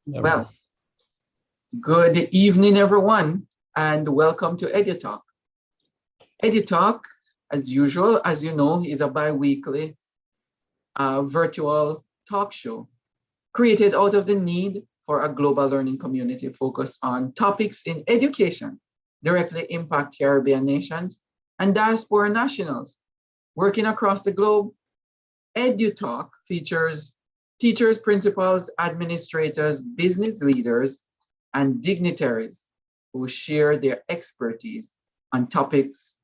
Yeah, Well, good evening, everyone, and welcome to EduTALK. EduTALk, as usual, as you know, is a bi-weekly virtual talk show created out of the need for a global learning community focused on topics in education, directly impact Caribbean nations and diaspora nationals working across the globe. EduTALk features teachers, principals, administrators, business leaders, and dignitaries who share their expertise on topics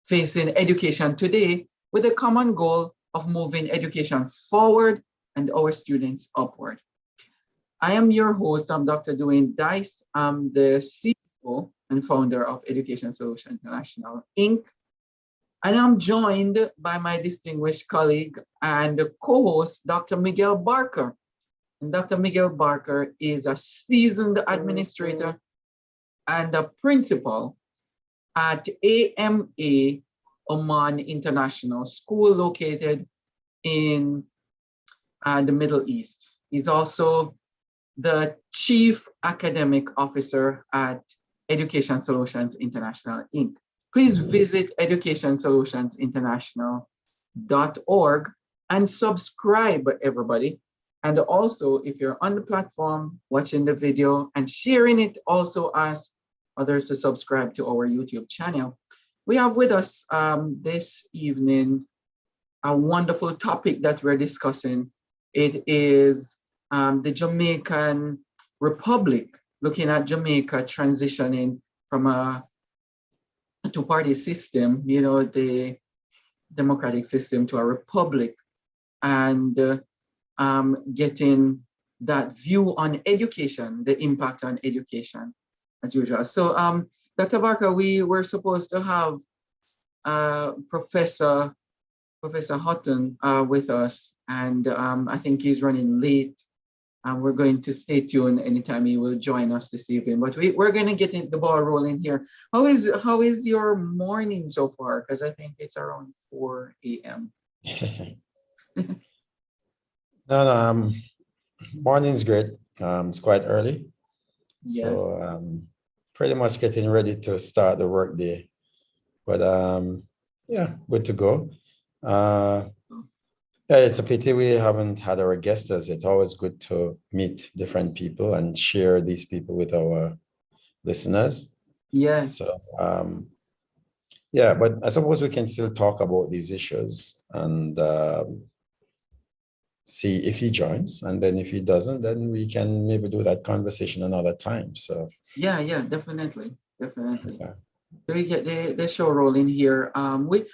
facing education today with a common goal of moving education forward and our students upward. I am your host, I'm Dr. Dwayne Dice. I'm the CEO and founder of Education Solutions International, Inc. And I'm joined by my distinguished colleague and co-host, Dr. Miguel Barker. And Dr. Miguel Barker is a seasoned administrator and a principal at AMA Oman International School located in the Middle East. He's also the Chief Academic Officer at Education Solutions International, Inc. Please visit educationsolutionsinternational.org and subscribe, everybody. And also, if you're on the platform, watching the video and sharing it, also ask others to subscribe to our YouTube channel. We have with us this evening a wonderful topic that we're discussing. It is the Jamaican Republic, looking at Jamaica transitioning from a two-party system, you know, the democratic system, to a republic, and getting that view on education, the impact on education, as usual. So, Dr. Barker, we were supposed to have Professor Hutton with us, and I think he's running late. We're going to stay tuned anytime he will join us this evening. But we're going to get the ball rolling here. How is your morning so far? Because I think it's around 4 a.m. No, morning's great. It's quite early. Yes. So pretty much getting ready to start the work day. But yeah, good to go. Yeah, it's a pity we haven't had our guests as it's always good to meet different people and share these people with our listeners. Yes. So yeah, but I suppose we can still talk about these issues and see if he joins, and then if he doesn't, then we can maybe do that conversation another time. So yeah, definitely. yeah. So we get the show rolling here. We're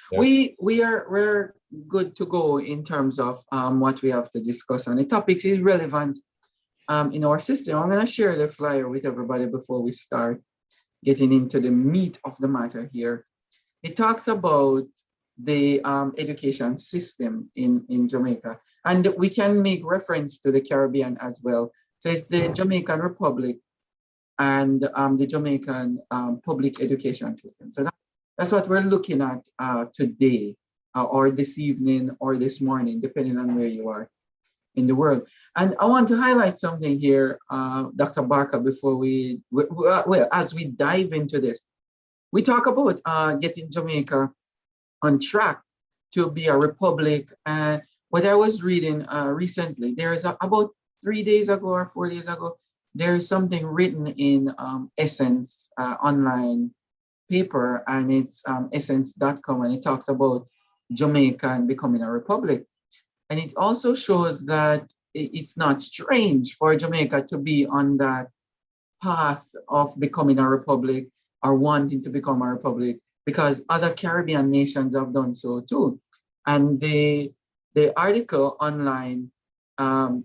good to go in terms of what we have to discuss, and the topic is relevant in our system. I'm going to share the flyer with everybody before we start getting into the meat of the matter here. It talks about the education system in Jamaica, and we can make reference to the Caribbean as well. So it's the Jamaican Republic and the Jamaican public education system. So that's what we're looking at today, or this evening, or this morning, depending on where you are in the world. And I want to highlight something here, Dr. Barker, before as we dive into this. We talk about getting Jamaica on track to be a republic. What I was reading recently, there is about 3 days ago or 4 days ago, there is something written in Essence online paper, and it's essence.com, and it talks about Jamaica and becoming a republic. And it also shows that it's not strange for Jamaica to be on that path of becoming a republic or wanting to become a republic, because other Caribbean nations have done so too. And the article online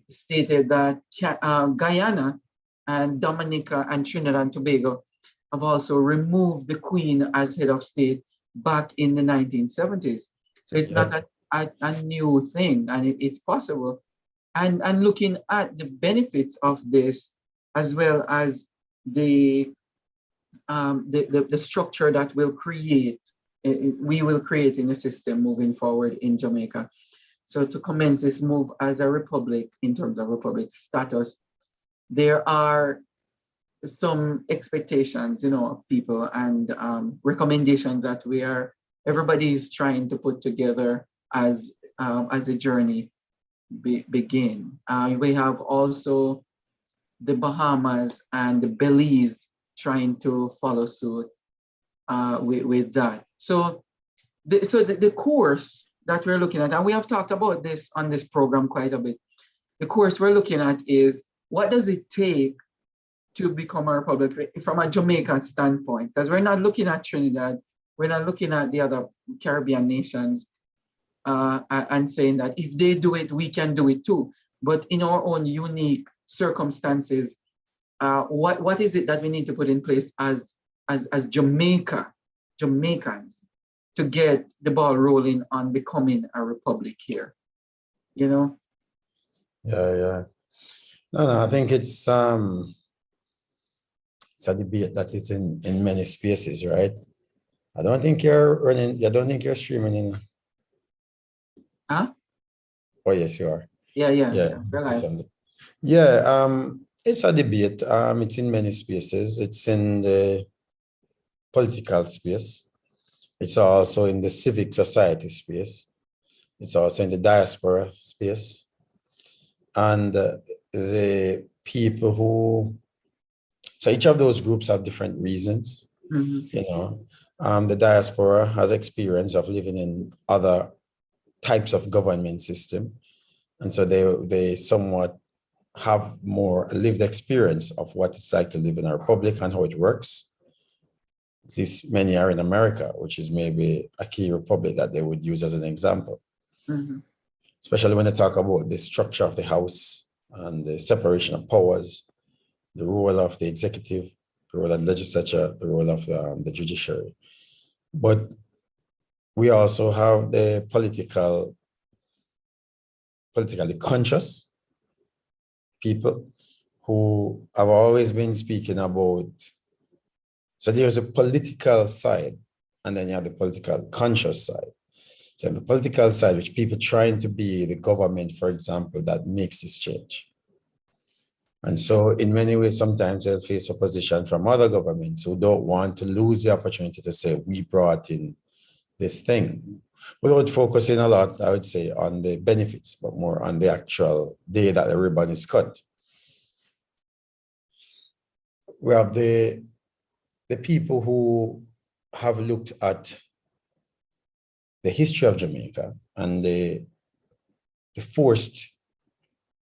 stated that Guyana and Dominica and Trinidad and Tobago have also removed the Queen as head of state back in the 1970s. So it's not a new thing, and it's possible. And looking at the benefits of this, as well as the structure that we will create in the system moving forward in Jamaica. So to commence this move as a republic in terms of republic status, there are some expectations, of people and recommendations that everybody is trying to put together as a journey begin. We have also the Bahamas and the Belize trying to follow suit with that. So the course that we're looking at, and we have talked about this on this program quite a bit, the course we're looking at is what does it take to become a republic from a Jamaican standpoint? Because we're not looking at Trinidad, we're not looking at the other Caribbean nations and saying that if they do it, we can do it too. But in our own unique circumstances, what is it that we need to put in place as Jamaicans to get the ball rolling on becoming a republic here? Yeah. No, I think it's a debate that is in many spaces, right? I don't think you're streaming in. Huh? Oh, yes, you are. Yeah. It's a debate. It's in many spaces. It's in the political space. It's also in the civic society space. It's also in the diaspora space. And the people so each of those groups have different reasons. The diaspora has experience of living in other types of government system. And so they somewhat have more lived experience of what it's like to live in a republic and how it works. At least many are in America, which is maybe a key republic that they would use as an example. Especially when they talk about the structure of the House and the separation of powers, the role of the executive, the role of the legislature, the role of the judiciary. But we also have the politically conscious people who have always been speaking about, so there's a political side and then you have the political conscious side. So the political side, which people trying to be the government, for example, that makes this change. And so in many ways, sometimes they'll face opposition from other governments who don't want to lose the opportunity to say, we brought in this thing, without focusing a lot, I would say, on the benefits, but more on the actual day that the ribbon is cut. We have the people who have looked at the history of Jamaica and the forced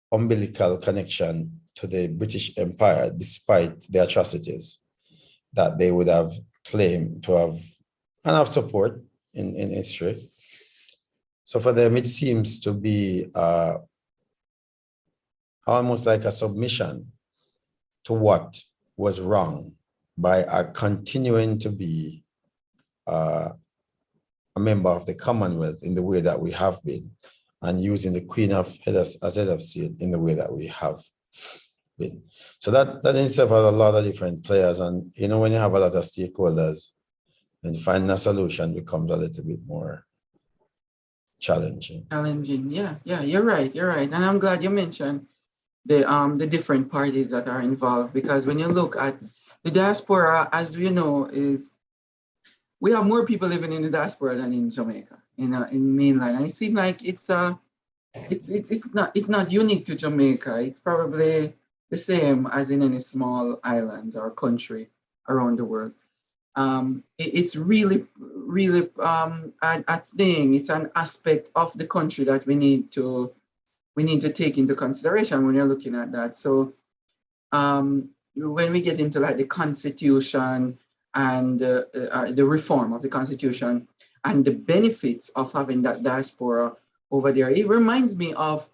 umbilical connection to the British Empire, despite the atrocities that they would have claimed to have and have support in history. So for them, it seems to be almost like a submission to what was wrong by continuing to be a member of the Commonwealth in the way that we have been, and using the Queen as head of state in the way that we have been. So that in itself has a lot of different players. And, when you have a lot of stakeholders, then finding a solution becomes a little bit more challenging. Yeah, you're right. And I'm glad you mentioned the different parties that are involved, because when you look at the diaspora, as we know, we have more people living in the diaspora than in Jamaica, in mainland. And it seems like it's not unique to Jamaica. It's probably the same as in any small island or country around the world. It's really a thing. It's an aspect of the country that we need to take into consideration when you're looking at that. So when we get into like the Constitution and the reform of the Constitution and the benefits of having that diaspora over there, it reminds me of,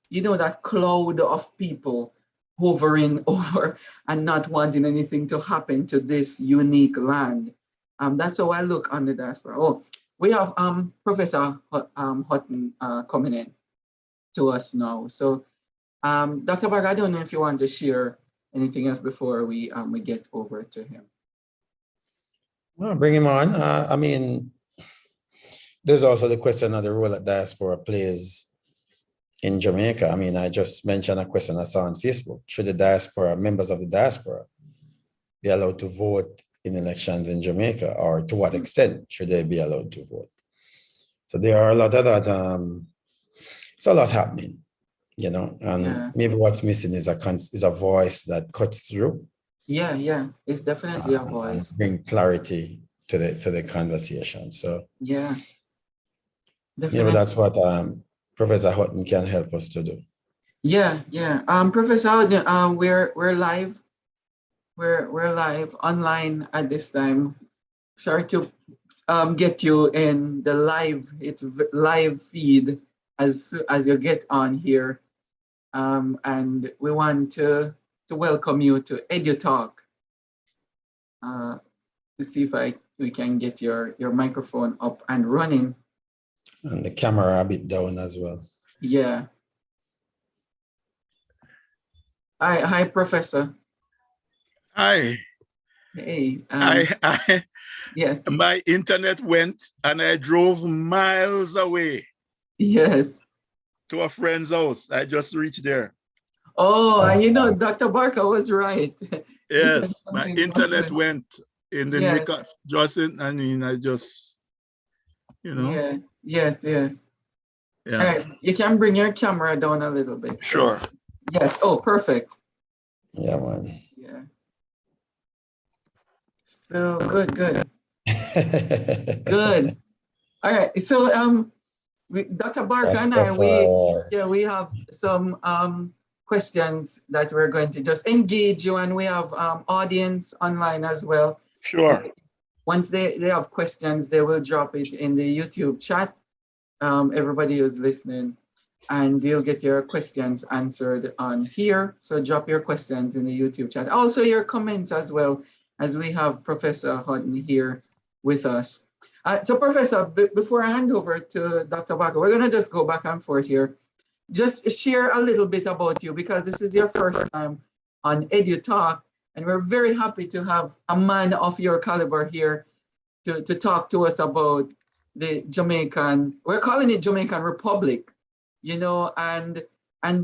that cloud of people hovering over and not wanting anything to happen to this unique land. That's how I look on the diaspora. Oh, we have Professor Hutton coming in to us now. So Dr. Bag, I don't know if you want to share anything else before we get over to him. Well, bring him on. There's also the question of the role that diaspora plays in Jamaica. I mean, I just mentioned a question I saw on Facebook. Should the diaspora, members of the diaspora, be allowed to vote in elections in Jamaica, or to what extent should they be allowed to vote? So there are a lot of that. It's a lot happening, and maybe what's missing is a voice that cuts through. Yeah, it's definitely a voice. And bring clarity to the conversation. So yeah, maybe that's what Professor Hutton can help us to do. Yeah. Professor Hutton, we're live. We're live online at this time. Sorry to get you in the live. It's live feed as you get on here, and we want to welcome you to EduTALK. To see if we can get your microphone up and running. And the camera a bit down as well. Yeah. Hi, Professor. Hi. Hey. Yes. My internet went and I drove miles away. Yes. To a friend's house. I just reached there. Oh, Dr. Barker was right. Yes, my internet went in the nick of Justin. I mean, I just, Yeah. Yes. Yeah. All right. You can bring your camera down a little bit. Sure. Yes. Oh, perfect. Yeah, man. Yeah. So good. Good. All right. So Dr. Barker and I, we have some questions that we're going to just engage you, and we have audience online as well. Sure. Once they have questions, they will drop it in the YouTube chat. Everybody who's listening, and you'll get your questions answered on here. So drop your questions in the YouTube chat. Also your comments as well, as we have Professor Hutton here with us. So Professor, before I hand over to Dr. Barker, we're gonna just go back and forth here. Just share a little bit about you, because this is your first time on EduTALK, and we're very happy to have a man of your caliber here to talk to us about the Jamaican, we're calling it Jamaican Republic, and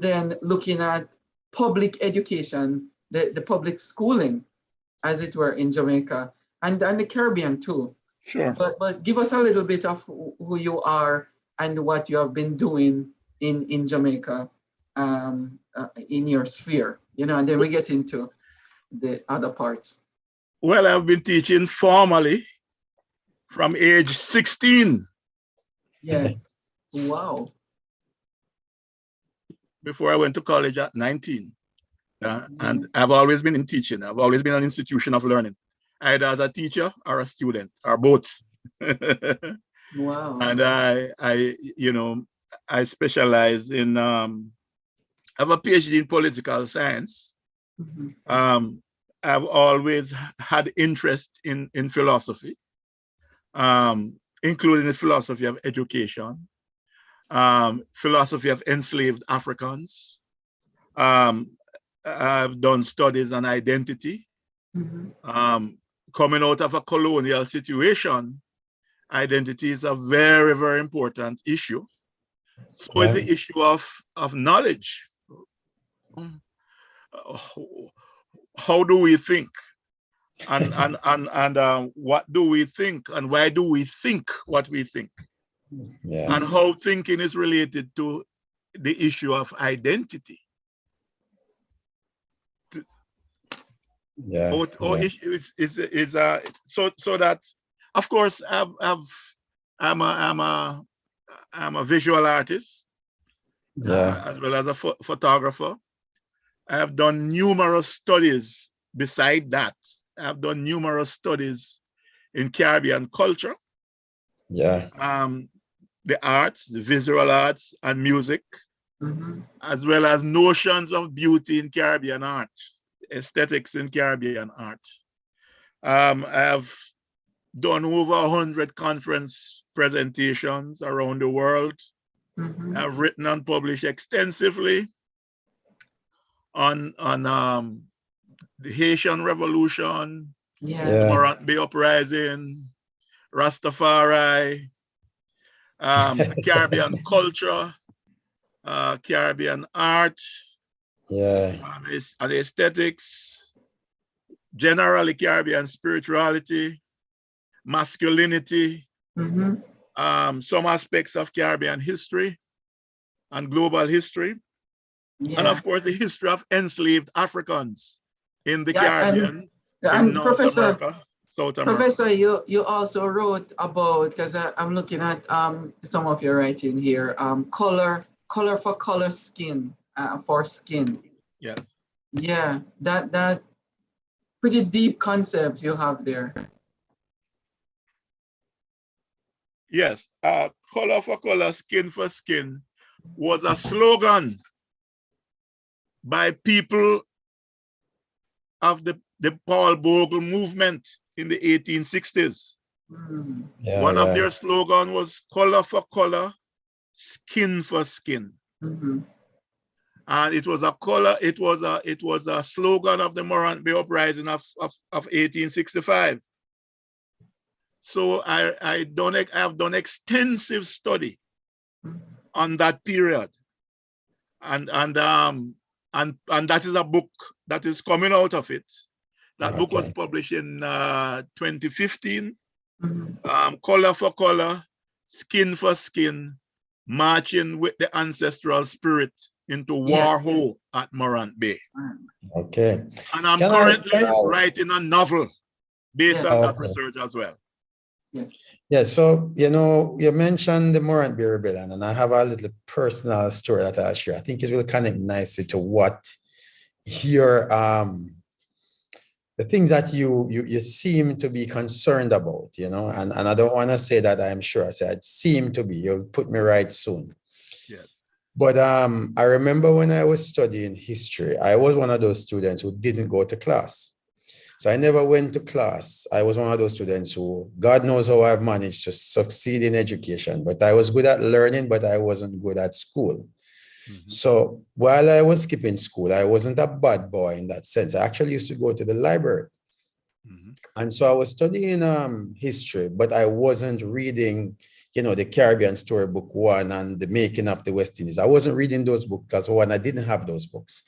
then looking at public education, the public schooling, as it were, in Jamaica, and the Caribbean too. Sure. But give us a little bit of who you are and what you have been doing in Jamaica, in your sphere, and then we get into the other parts. Well, I've been teaching formally from age 16. Yes. Wow. Before I went to college at 19. And I've always been in teaching. I've always been an institution of learning, either as a teacher or a student, or both. Wow. And I specialize in, I have a PhD in political science. Mm-hmm. I've always had interest in philosophy, including the philosophy of education, philosophy of enslaved Africans. I've done studies on identity. Mm-hmm. Coming out of a colonial situation, identity is a very, very important issue. So it's the issue of knowledge. How do we think? And what do we think? And why do we think what we think? Yeah. And how thinking is related to the issue of identity. Yeah. So that, of course, I'm a visual artist, as well as a photographer. I have done numerous studies. Beside that, I've done numerous studies in Caribbean culture. Yeah. The arts, the visual arts and music, as well as notions of beauty in Caribbean art, aesthetics in Caribbean art. I have done over 100 conference presentations around the world. I've written and published extensively on the Haitian Revolution, Morant Bay Uprising, Rastafari, Caribbean culture, Caribbean art, Yeah. and aesthetics, generally Caribbean spirituality, masculinity, some aspects of Caribbean history and global history, and of course the history of enslaved Africans in the Caribbean, in North America, South America. Professor, you also wrote about, because I'm looking at some of your writing here, color for color skin, for skin. Yes. Yeah, that pretty deep concept you have there. Yes, color for color, skin for skin was a slogan by people of the Paul Bogle movement in the 1860s. One of their slogan was color for color, skin for skin. And it was a slogan of the Morant Bay Uprising of 1865. So I have done extensive study on that period, and that is a book that is coming out of it. That book was published in 2015. Color for color, skin for skin, marching with the ancestral spirit into Warho at Morant Bay. Okay. And I'm currently writing a novel based on that research as well. Yeah, so, you mentioned the Morant Bay Rebellion, and I have a little personal story that I'll share. I think it will connect nicely to what your, the things that you seem to be concerned about, and I don't want to say that I'm sure. I said, seem to be, you'll put me right soon. Yes. But I remember when I was studying history, I was one of those students who didn't go to class. So I never went to class. I was one of those students who, God knows how I've managed to succeed in education, but I was good at learning, but I wasn't good at school. So while I was skipping school, I wasn't a bad boy in that sense. I actually used to go to the library. And so I was studying history, but I wasn't reading, the Caribbean Storybook 1 and the Making of the West Indies. I wasn't reading those books because, one, I didn't have those books.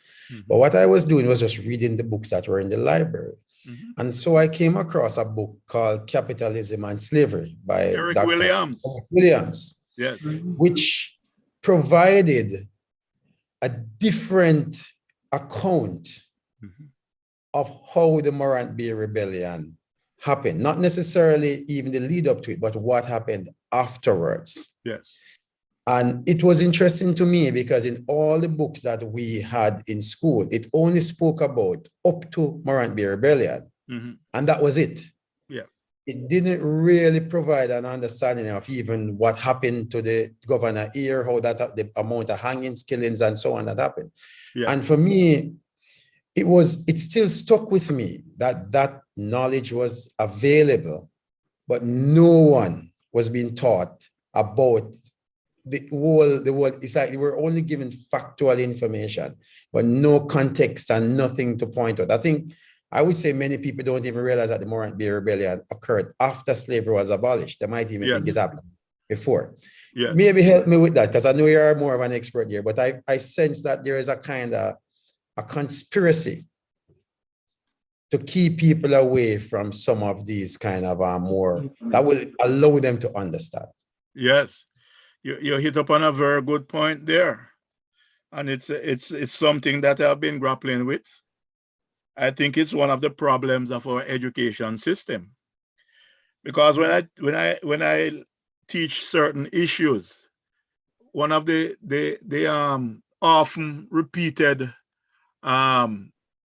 But what I was doing was just reading the books that were in the library. And so I came across a book called Capitalism and Slavery by Eric Dr. Williams. Williams, yes, which provided a different account of how the Morant Bay Rebellion happened, not necessarily even the lead up to it, but what happened afterwards. Yes. And it was interesting to me because in all the books that we had in school, it only spoke about up to Morant Bay Rebellion. And that was it. Yeah. It didn't really provide an understanding of even what happened to the governor here, how that the amount of hangings, killings, and so on that happened. Yeah. And for me, it still stuck with me that knowledge was available, but no one was being taught about the whole, it's like we're only given factual information, but no context and nothing to point out. I would say many people don't even realize that the Morant Bay Rebellion occurred after slavery was abolished. They might even think it happened before. Yes. Maybe help me with that, because I know you are more of an expert here, but I sense that there is a kind of a conspiracy to keep people away from some of these kind of more, that will allow them to understand. Yes, you hit upon a very good point there. And it's something that I've been grappling with. I think it's one of the problems of our education system. Because when I teach certain issues, one of the often repeated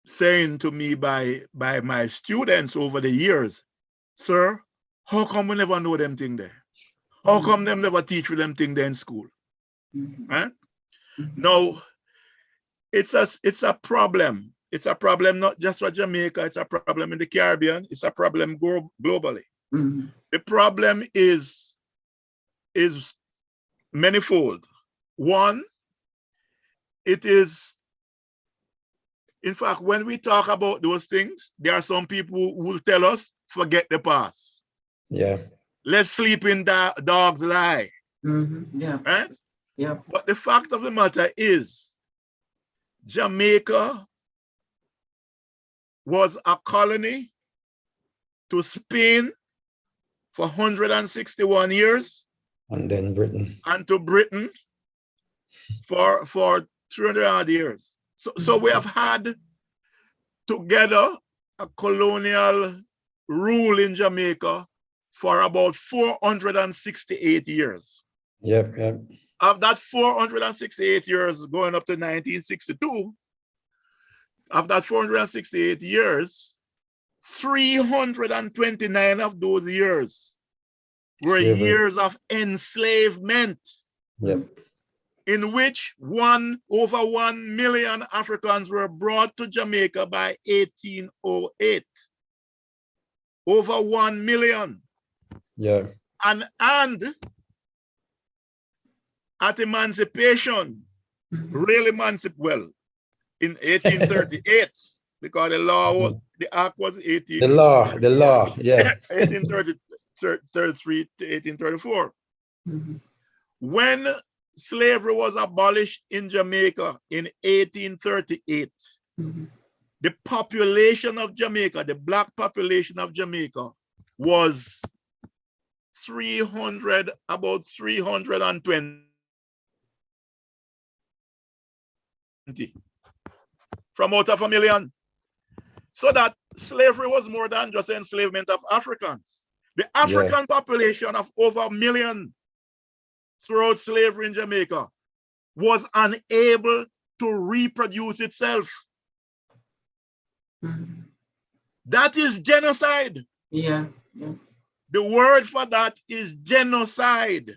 saying to me by my students over the years, sir, how come we never know them thing there? How come them never teach you them thing there in school? Right? No, it's a problem. It's a problem not just for Jamaica, it's a problem in the Caribbean, it's a problem globally. The problem is manifold. One, it is, in fact, when we talk about those things, there are some people who will tell us, forget the past. Yeah. Let's sleep in the dog's lie. Yeah. Right? Yeah. But the fact of the matter is, Jamaica was a colony to Spain for 161 years. And then Britain. And to Britain for 300 odd years. So we have had together a colonial rule in Jamaica for about 468 years. Yep, yep. Of that 468 years going up to 1962, of that 468 years, 329 of those years were Slavery. years of enslavement. Yep. In which over 1 million Africans were brought to Jamaica by 1808. Over 1 million. Yeah. And at emancipation, real emancipation, in 1838, because the law was, the act was 18. The law, yeah. 1833 to 1834. When slavery was abolished in Jamaica in 1838, the population of Jamaica, the black population of Jamaica, was about 320 from out of 1 million. So that slavery was more than just enslavement of Africans. The African population of over 1 million throughout slavery in Jamaica was unable to reproduce itself. That is genocide. Yeah. The word for that is genocide.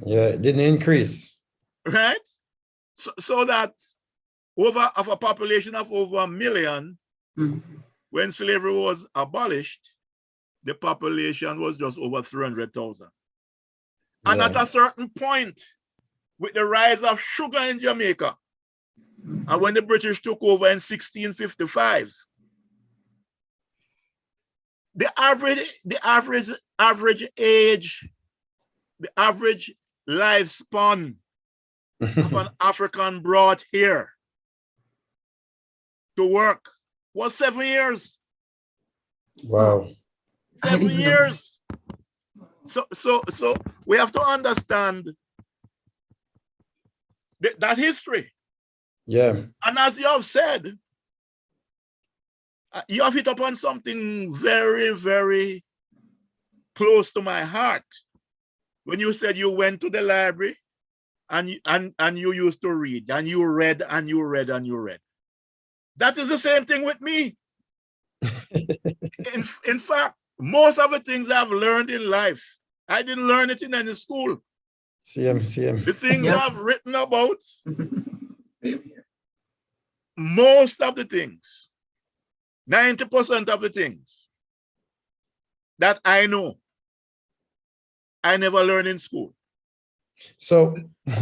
Yeah, it didn't increase. Right? So that of a population of over 1 million, when slavery was abolished, the population was just over 300,000. And at a certain point, with the rise of sugar in Jamaica, and when the British took over in 1655, the average lifespan of an African brought here to work was 7 years. Wow. 7 years. So we have to understand that history. Yeah. And as you have said, you have hit upon something very, very close to my heart. When you said you went to the library and you used to read, and you read and you read and you read. That is the same thing with me. In fact, most of the things I've learned in life, I didn't learn it in any school. Same. The things I've written about, most of the things, 90% of the things that I know, I never learned in school. So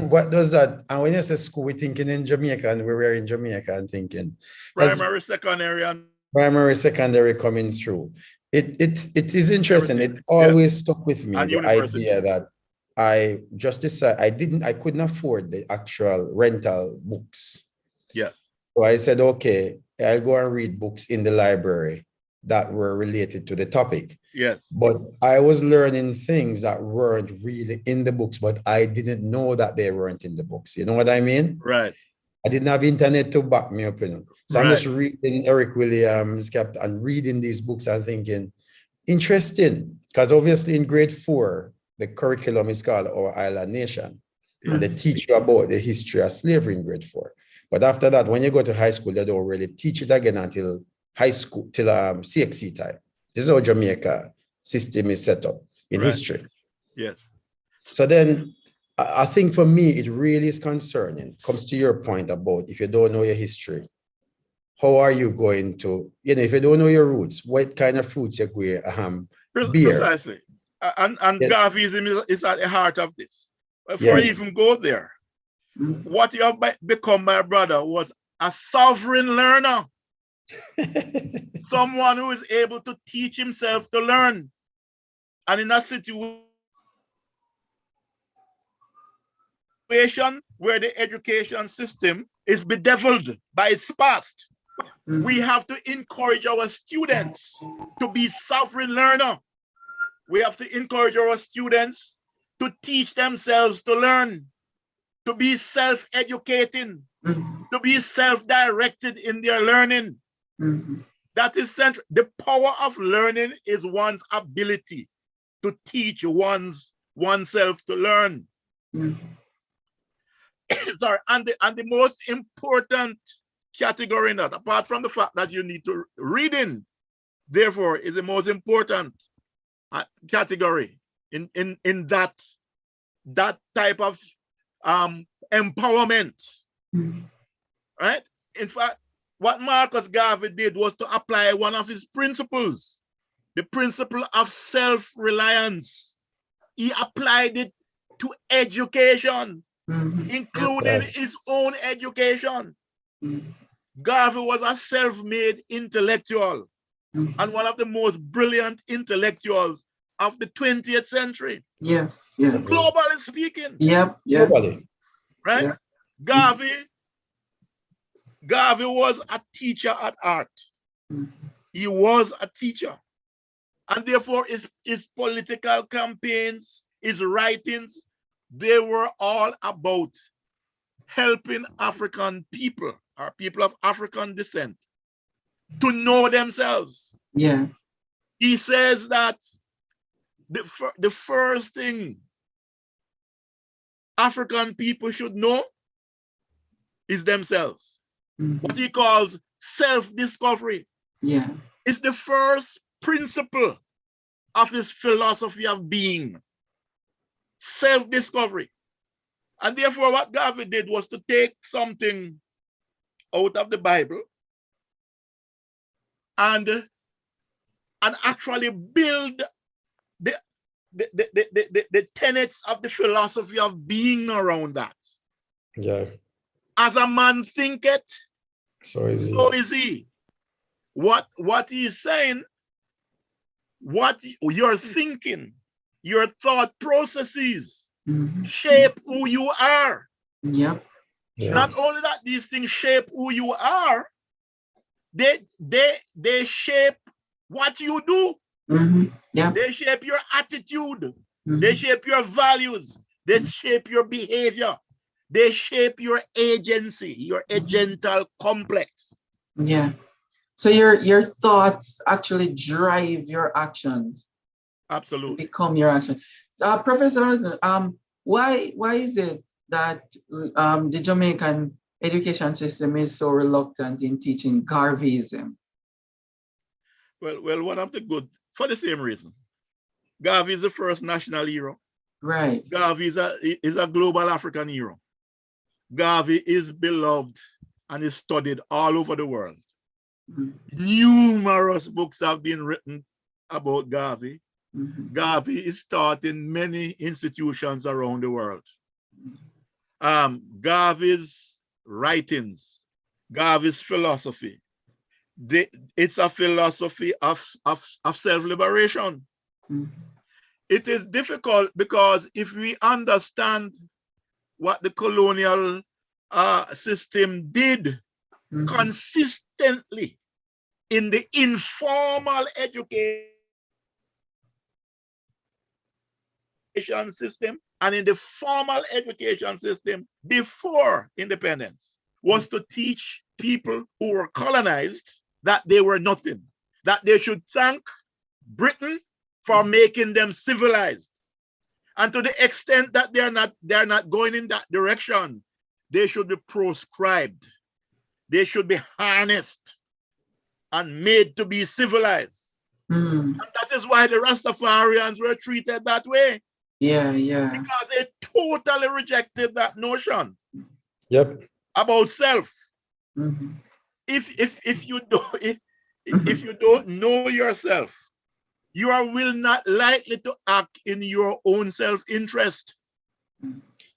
what does that, and when you say school, we're thinking in Jamaica, and we were in Jamaica and thinking. Primary, secondary, and primary, secondary coming through. It is interesting. It always stuck with me, the idea that I just decided I couldn't afford the actual rental books. Yeah. So I said, okay, I'll go and read books in the library that were related to the topic. Yes. But I was learning things that weren't really in the books, but I didn't know that they weren't in the books. You know what I mean? Right. I didn't have internet to back me up, you know. So I'm just reading Eric Williams and reading these books and thinking, interesting, because obviously in grade 4, the curriculum is called Our Island Nation. And they teach you about the history of slavery in grade 4. But after that, when you go to high school, they don't really teach it again until high school, till CXC time. This is how Jamaica system is set up in history. Yes. So then I think for me, it really is concerning. Comes to your point about if you don't know your history, how are you going to, if you don't know your roots, what kind of fruits you're going to bear? Precisely. And Garveyism is at the heart of this. Before you even go there, what you have become, my brother, was a sovereign learner. Someone who is able to teach himself to learn. And in that situation, situation where the education system is bedeviled by its past. We have to encourage our students to be sovereign learner. We have to encourage our students to teach themselves to learn, to be self-educating, to be self-directed in their learning. That is central. The power of learning is one's ability to teach oneself to learn. Sorry, and the most important category in that, apart from the fact that you need to reading, therefore, is the most important category in that type of empowerment, right? In fact, what Marcus Garvey did was to apply one of his principles, the principle of self-reliance. He applied it to education, including his own education. Garvey was a self-made intellectual and one of the most brilliant intellectuals of the 20th century. Yes. Globally speaking. Globally. Right? Yeah. Garvey was a teacher at art. He was a teacher. And therefore his political campaigns, his writings, they were all about helping African people or people of African descent to know themselves. Yeah. He says that the first thing African people should know is themselves. What he calls self-discovery. Yeah. It's the first principle of his philosophy of being. Self-discovery. And therefore what Garvey did was to take something out of the Bible and actually build the tenets of the philosophy of being around that. Yeah. As a man thinketh, so is he. What he's saying, what you're thinking, your thought processes shape who you are. Yep. Yeah. Not only that, these things shape who you are, they shape what you do. Yeah. They shape your attitude. They shape your values. They shape your behavior. They shape your agency, your agental complex. Yeah. So your thoughts actually drive your actions. Absolutely. Become your action. Professor, why is it that the Jamaican education system is so reluctant in teaching Garveyism? Well, one of the good, for the same reason. Garvey is the first national hero. Right. Garvey is a global African hero. Garvey is beloved and is studied all over the world. Numerous books have been written about Garvey. Garvey is taught in many institutions around the world. Garvey's writings, Garvey's philosophy, it's a philosophy of self-liberation. It is difficult because if we understand what the colonial system did consistently in the informal education system and in the formal education system before independence, was to teach people who were colonized that they were nothing, that they should thank Britain for making them civilized. And to the extent that they're not going in that direction, they should be proscribed. They should be harnessed and made to be civilized. And that is why the Rastafarians were treated that way. Yeah. Because they totally rejected that notion. Yep. About self. If you don't know yourself, you will not likely to act in your own self-interest.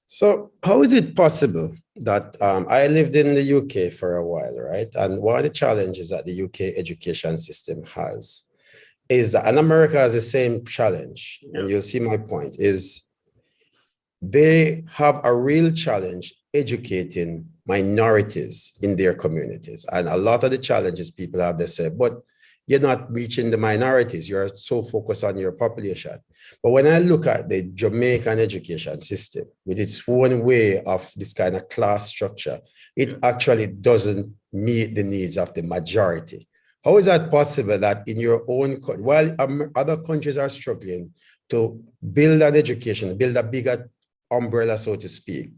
So how is it possible that I lived in the UK for a while, right? And one of the challenges that the UK education system has is that, and America has the same challenge, and you'll see my point, is they have a real challenge educating minorities in their communities. And a lot of the challenges people have, they say, but you're not reaching the minorities. You're so focused on your population. But when I look at the Jamaican education system with its own way of this kind of class structure, it actually doesn't meet the needs of the majority. How is that possible that in your own country, while other countries are struggling to build an education, build a bigger umbrella, so to speak,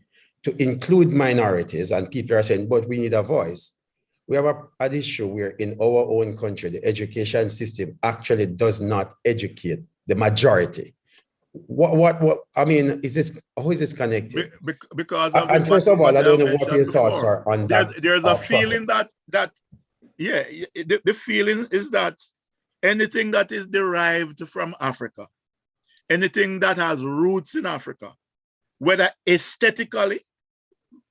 to include minorities, and people are saying, but we need a voice. We have an issue where in our own country, the education system actually does not educate the majority. I mean, how is this connected? Because and first of all, I don't know what your thoughts are on that. There's a feeling that the feeling is that anything that is derived from Africa, anything that has roots in Africa, whether aesthetically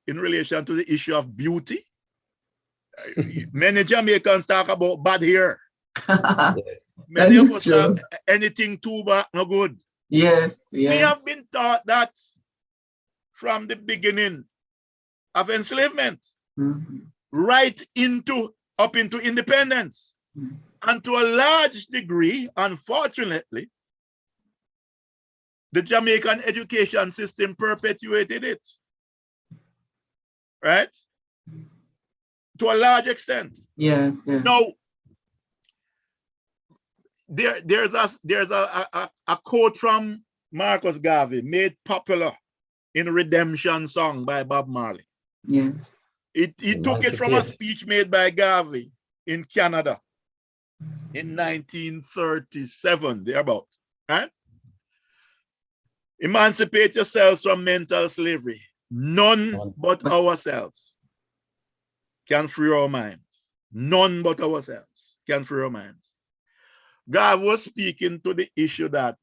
in relation to the issue of beauty, many Jamaicans talk about bad hair. Many of us talk anything too bad, no good. Yes, yes. We have been taught that from the beginning of enslavement, right up into independence. And to a large degree, unfortunately, the Jamaican education system perpetuated it, right? To a large extent. Yes, yes. Now, there's a quote from Marcus Garvey made popular in Redemption Song by Bob Marley. Yes. He took it from a speech made by Garvey in Canada in 1937, thereabout, right? Emancipate yourselves from mental slavery. None but ourselves can free our minds. None but ourselves can free our minds. God was speaking to the issue that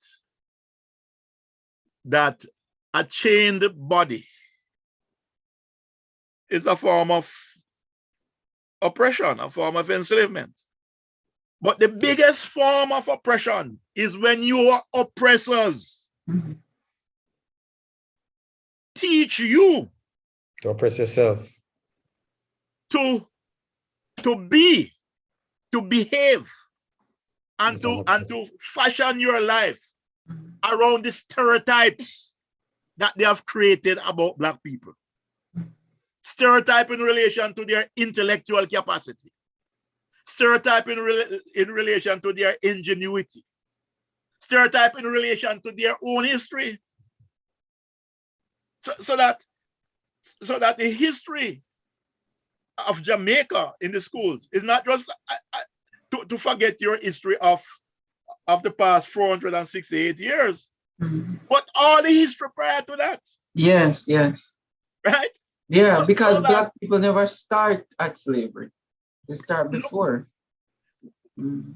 a chained body is a form of oppression, a form of enslavement. But the biggest form of oppression is when your oppressors teach you to oppress yourself, to be, to behave, and to fashion your life around the stereotypes that they have created about Black people. Stereotype in relation to their intellectual capacity. Stereotype in relation to their ingenuity. Stereotype in relation to their own history. So that the history of Jamaica in the schools is not just to forget your history of the past 468 years, but all the history prior to that. Yes, yes. Right? Yeah, because Black people never start at slavery. They start before.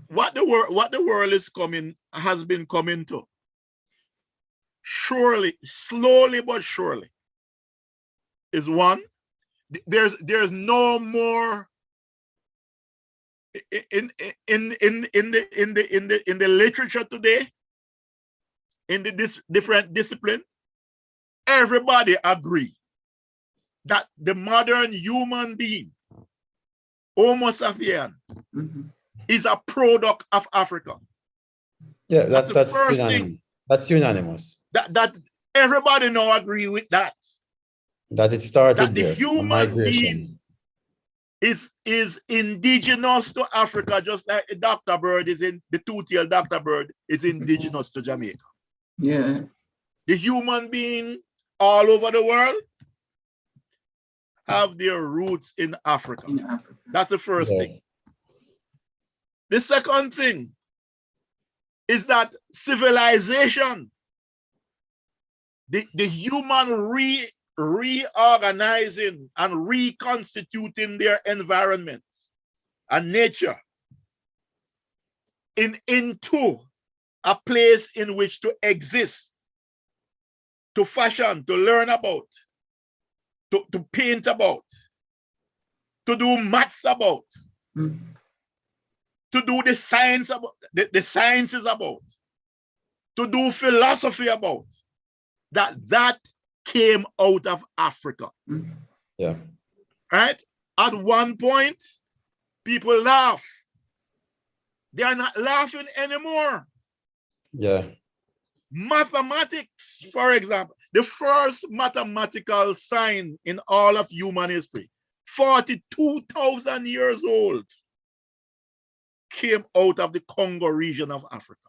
What the world has been coming to, surely, slowly but surely, is one. There's no more in the literature today, in the different discipline. Everybody agree that the modern human being, Homo sapien, is a product of Africa. Yeah, that's first thing. That's unanimous. That everybody now agree with that. That it started that the there, human being is indigenous to Africa, just like the Dr. Bird the two-tailed Dr. Bird is indigenous to Jamaica. Yeah. The human being all over the world have their roots in Africa. That's the first thing. The second thing is that civilization, the human reorganizing and reconstituting their environment and nature into a place in which to exist, to fashion, to learn about, to paint about, to do maths about, to do the science about, the sciences about, to do philosophy about. That came out of Africa. Yeah. Right? At one point, people laugh. They are not laughing anymore. Yeah. Mathematics, for example, the first mathematical sign in all of human history, 42,000 years old, came out of the Congo region of Africa.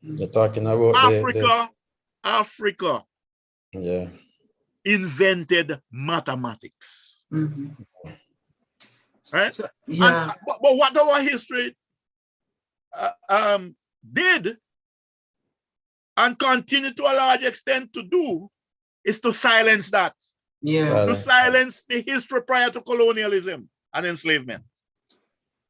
You're talking about Africa yeah. invented mathematics. Right? So, yeah. But what our history did and continue to a large extent to do is to silence that. Yeah. To silence the history prior to colonialism and enslavement.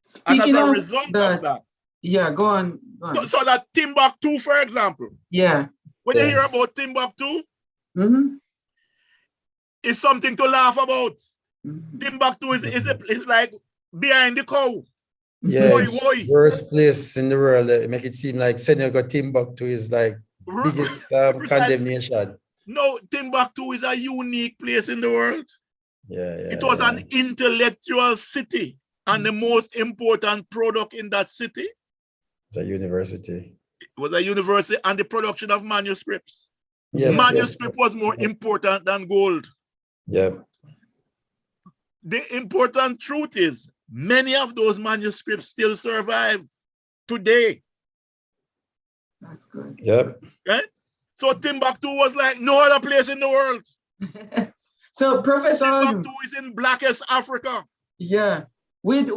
Speaking and as a of result that, of that. Yeah, go on. So that Timbuktu, for example. Yeah. When you hear about Timbuktu, it's something to laugh about. Timbuktu is like behind the cow. Yeah, it's worst place in the world. Make it seem like Senegal Timbuktu is like biggest condemnation. No, Timbuktu is a unique place in the world. Yeah, it was an intellectual city, and the most important product in that city. It's a university. It was a university and the production of manuscripts. Yeah, manuscript was more important than gold. Yeah. The important truth is many of those manuscripts still survive today. That's good. Yep. Right? So Timbuktu was like no other place in the world. So Professor Timbuktu is in blackest Africa. Yeah. With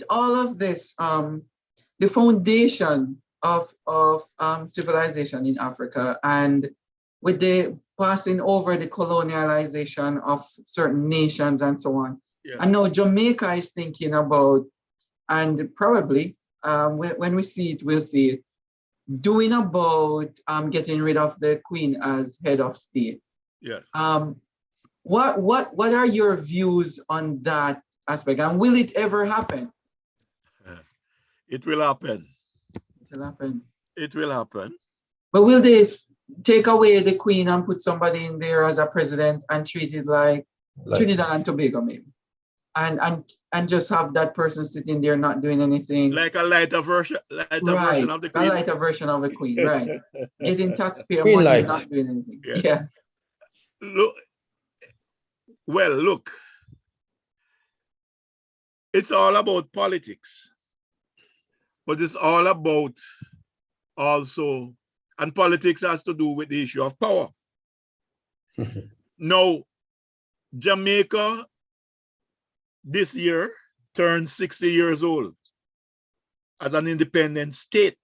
all of this, the foundation of civilization in Africa, and with the passing over the colonialization of certain nations and so on. Yeah. I know Jamaica is thinking about, and probably when we see it, we'll see it, doing about getting rid of the Queen as head of state. Yeah. What are your views on that aspect, and will it ever happen? It will happen. It will happen. It will happen. But will this take away the Queen and put somebody in there as a president and treat it like Trinidad and Tobago, maybe, and just have that person sitting there not doing anything, like a lighter version of the Queen, a lighter version of the Queen, right? Getting taxpayer money, not doing anything. Yeah. Look, look, it's all about politics, but it's all about also, and politics has to do with the issue of power. Now, Jamaica this year turned 60 years old as an independent state.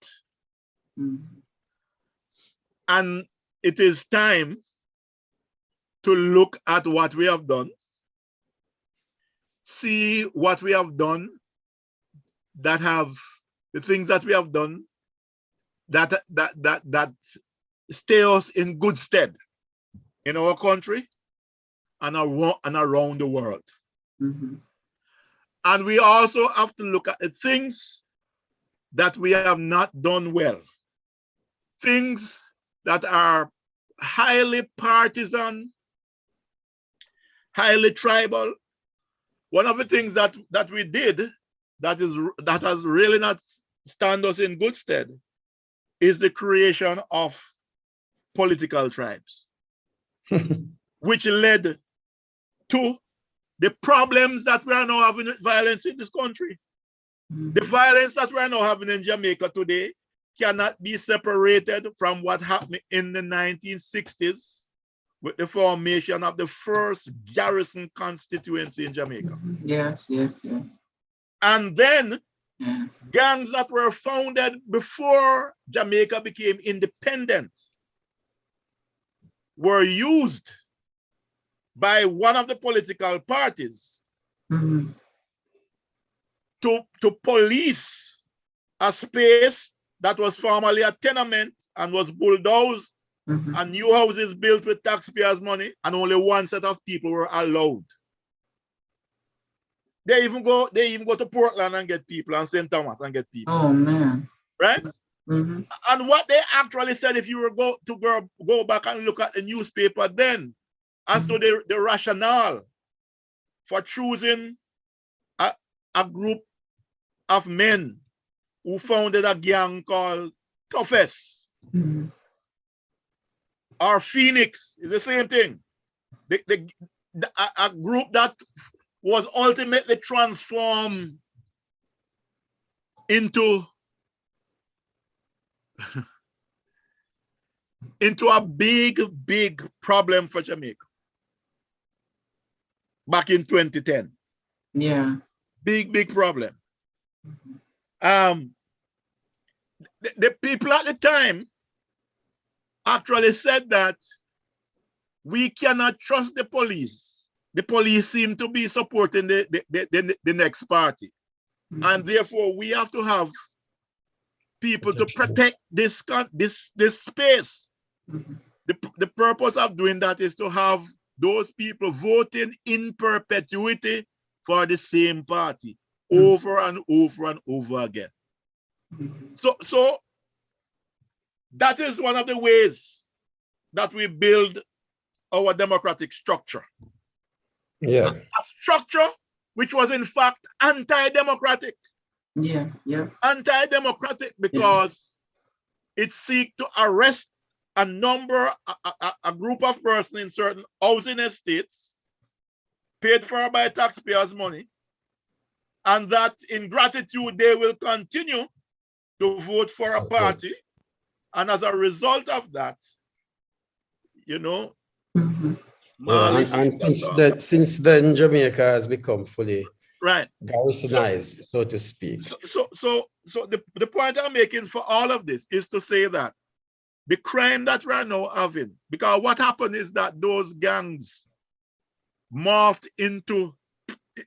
And it is time to look at what we have done, see what we have done, the things that we have done that stay us in good stead in our country and around the world. And we also have to look at the things that we have not done well, things that are highly partisan, highly tribal. One of the things that we did that has really not stand us in good stead is the creation of political tribes, which led to the problems that we are now having with violence in this country. The violence that we are now having in Jamaica today cannot be separated from what happened in the 1960s with the formation of the first garrison constituency in Jamaica. Yes. And then gangs that were founded before Jamaica became independent were used by one of the political parties to police a space that was formerly a tenement and was bulldozed and new houses built with taxpayers' money, and only one set of people were allowed. They even go to Portland and get people, and St. Thomas and get people. Oh man. Right? And what they actually said, if you were go back and look at the newspaper then, as to the rationale for choosing a group of men who founded a gang called Prof or Phoenix, is the same thing. A group that was ultimately transformed into a big problem for Jamaica back in 2010. Yeah. Big problem. The people at the time actually said that we cannot trust the police. The police seem to be supporting the next party. And therefore we have to have people to protect this space. The purpose of doing that is to have those people voting in perpetuity for the same party over and over again. So that is one of the ways that we build our democratic structure. Yeah. A structure which was in fact anti-democratic. Yeah. Anti-democratic because it seeks to arrest a group of persons in certain housing estates paid for by taxpayers' money, and that in gratitude they will continue to vote for a party, and as a result of that, you know, and since then Jamaica has become fully garrisonized, so to speak. So the point I'm making for all of this is to say that the crime that we're now having, because what happened is that those gangs morphed into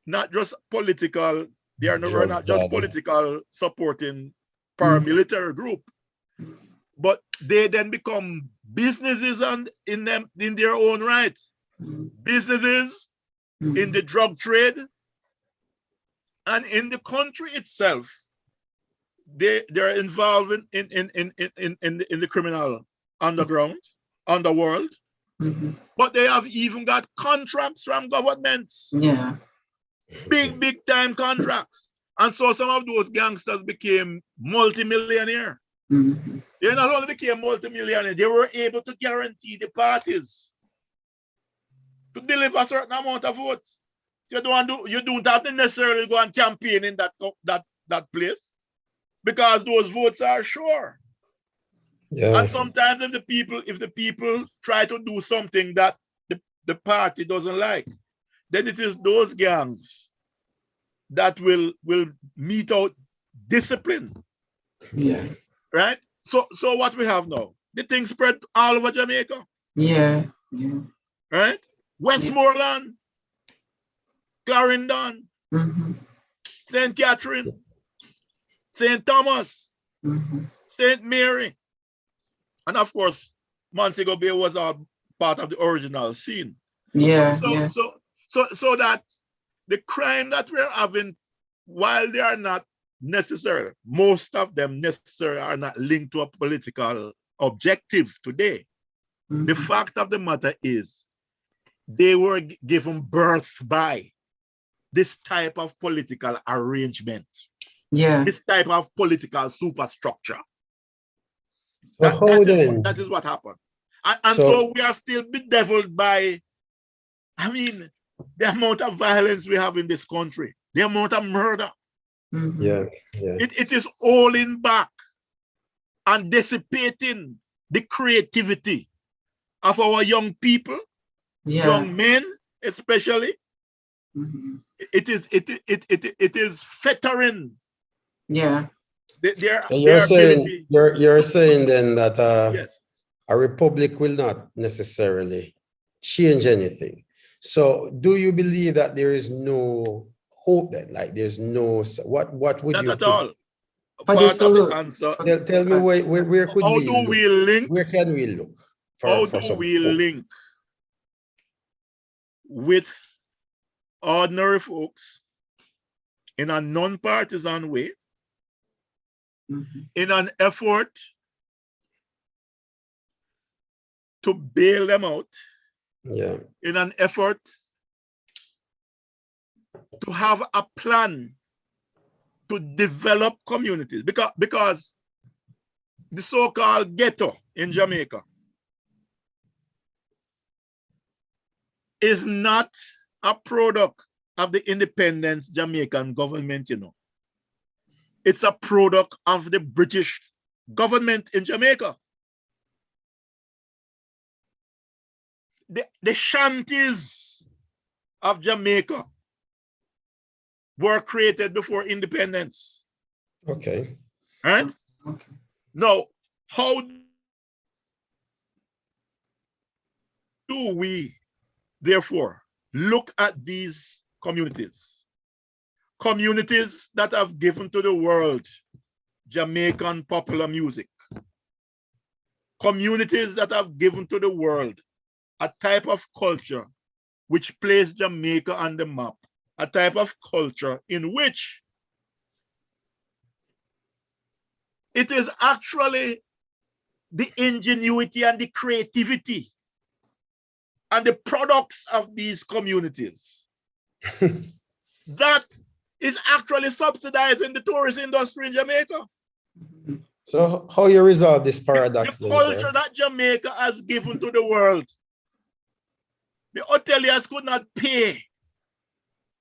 not just political, they are not just political supporting paramilitary group, but they then become businesses in their own right. Businesses in the drug trade, and in the country itself, they're involved in the criminal underworld. But they have even got contracts from governments. Yeah. Big time contracts. And so some of those gangsters became multimillionaire. They not only became multimillionaire, they were able to guarantee the parties to deliver a certain amount of votes. So you don't have to necessarily go and campaign in that place, because those votes are sure. Yeah. And sometimes if the people try to do something that the party doesn't like, then it is those gangs that will mete out discipline. Yeah. Right? So what we have now, the thing spread all over Jamaica. Yeah. Right? Westmoreland, Clarendon, St. Catherine, St. Thomas, St. Mary, and of course, Montego Bay was a part of the original scene. Yeah. So that the crime that we're having, while they are not necessarily, most of them necessarily are not linked to a political objective today. The fact of the matter is, they were given birth by this type of political arrangement. Yeah. This type of political superstructure. So that is what happened. And so we are still bedeviled by, I mean, the amount of violence we have in this country, the amount of murder. Yeah. It is holding back and dissipating the creativity of our young people, young men especially. It is fettering. Yeah. You're saying then that yes, a republic will not necessarily change anything. So do you believe that there is no hope then? Like there's no, what would not you at all. Part of the answer. Tell me where could how we do look? we link? Where can we look? How do we link with ordinary folks in a non-partisan way in an effort to bail them out, in an effort to have a plan to develop communities, because the so-called ghetto in Jamaica is not a product of the independent Jamaican government, you know. It's a product of the British government in Jamaica. The shanties of Jamaica were created before independence. Okay. Right? Okay. Now, how do we, therefore, look at these communities? Communities that have given to the world Jamaican popular music. Communities that have given to the world a type of culture which placed Jamaica on the map. A type of culture in which it is actually the ingenuity and the creativity and the products of these communities that is actually subsidizing the tourist industry in Jamaica. So how you resolve this paradox The then, culture sir? that Jamaica has given to the world, the hoteliers could not pay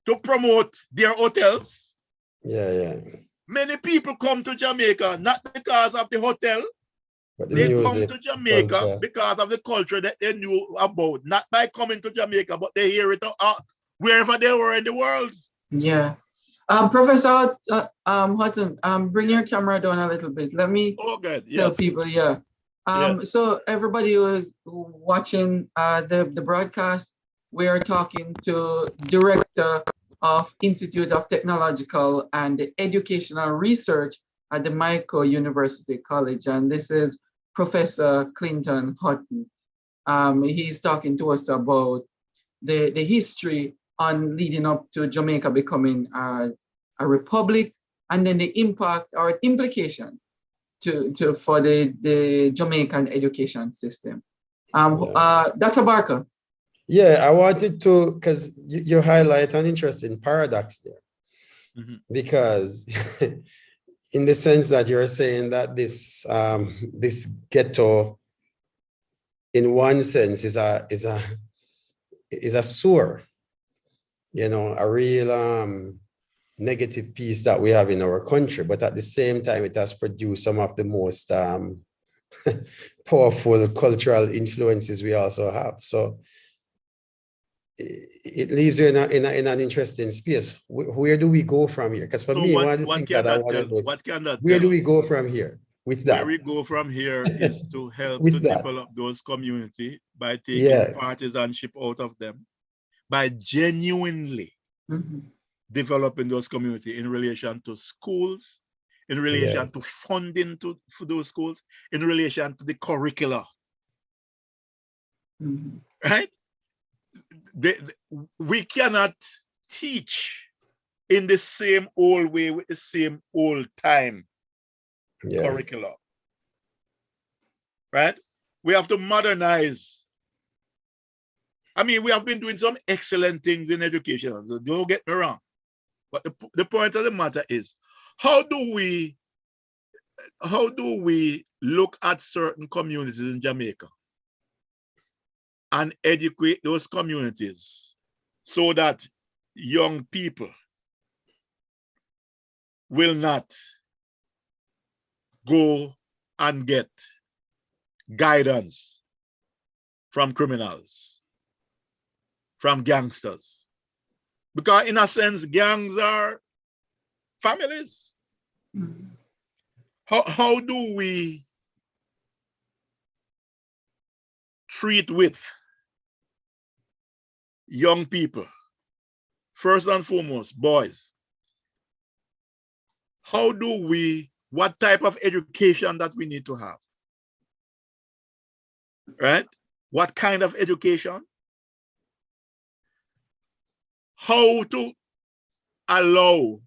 to promote their hotels. Yeah. Many people come to Jamaica not because of the hotel, But the they music, come to Jamaica culture. because of the culture that they knew about, not by coming to Jamaica, but they hear it wherever they were in the world. Yeah. Professor Hutton, bring your camera down a little bit. Let me tell people, so everybody who is watching the broadcast, we are talking to Director of Institute of Technological and Educational Research at the Mico University College, and this is Professor Clinton Hutton. He's talking to us about the history on leading up to Jamaica becoming a republic, and then the impact or implication for the Jamaican education system. Dr. Barker. Yeah, I wanted to, because you highlight an interesting paradox there, because in the sense that you're saying that this ghetto, in one sense, is a sewer, you know, a real negative piece that we have in our country, but at the same time, it has produced some of the most powerful cultural influences we also have. So it leaves you in an interesting space. Where do we go from here? Because for me, one of the things that I want to know, where do we go from here with that? Where we go from here is to help to develop those communities by taking partisanship out of them, by genuinely developing those communities in relation to schools, in relation to funding for those schools, in relation to the curricula. Right? We cannot teach in the same old way with the same old time curricula. Right? We have to modernize. I mean, we have been doing some excellent things in education, so don't get me wrong. But the point of the matter is, how do we look at certain communities in Jamaica and educate those communities so that young people will not go and get guidance from criminals, from gangsters? Because in a sense, gangs are families. How do we treat with young people, first and foremost, boys? What type of education that we need to have? Right? What kind of education? How to allow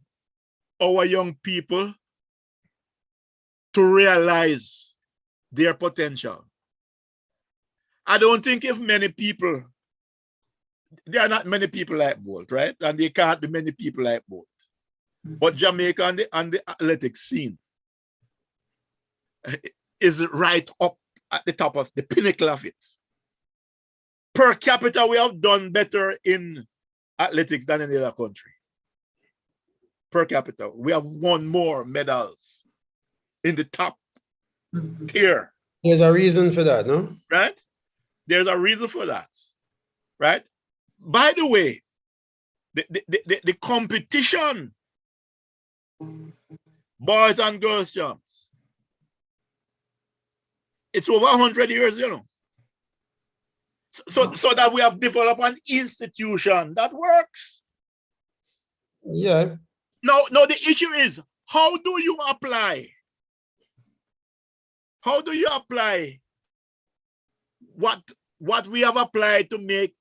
our young people to realize their potential. I don't think if many people, there are not many people like Bolt, right? And there can't be many people like Bolt. But Jamaica and the athletics scene is right up at the top of the pinnacle of it. Per capita, we have done better in athletics than any other country. Per capita, we have won more medals in the top tier. There's a reason for that, no? Right? There's a reason for that, right? By the way, the competition, boys and girls jumps, it's over 100 years, you know. So that we have developed an institution that works. Yeah. Now the issue is, how do you apply? How do you apply what we have applied to make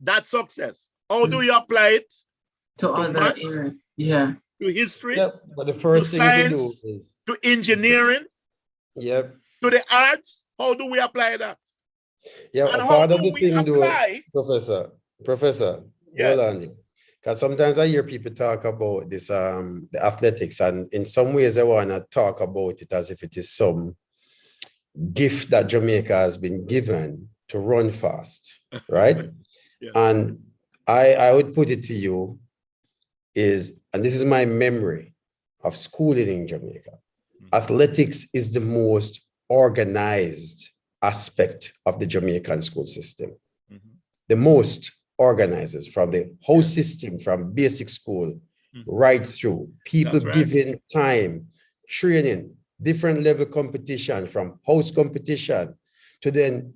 that success? How do you apply it to other areas? Yeah. To history, Yeah, but the first to thing science, to do is, to engineering, yep. to the arts? How do we apply that? Yeah, And a how part of do the we thing, though, apply? Professor, Yes. hold on. Because sometimes I hear people talk about this, the athletics, and in some ways I want to talk about it as if it is some gift that Jamaica has been given to run fast, right? Yeah. And I would put it to you is, and this is my memory of schooling in Jamaica, athletics is the most organized aspect of the Jamaican school system. The most organizers, from the whole system, from basic school right through, people giving time, training, different level competition, from house competition to then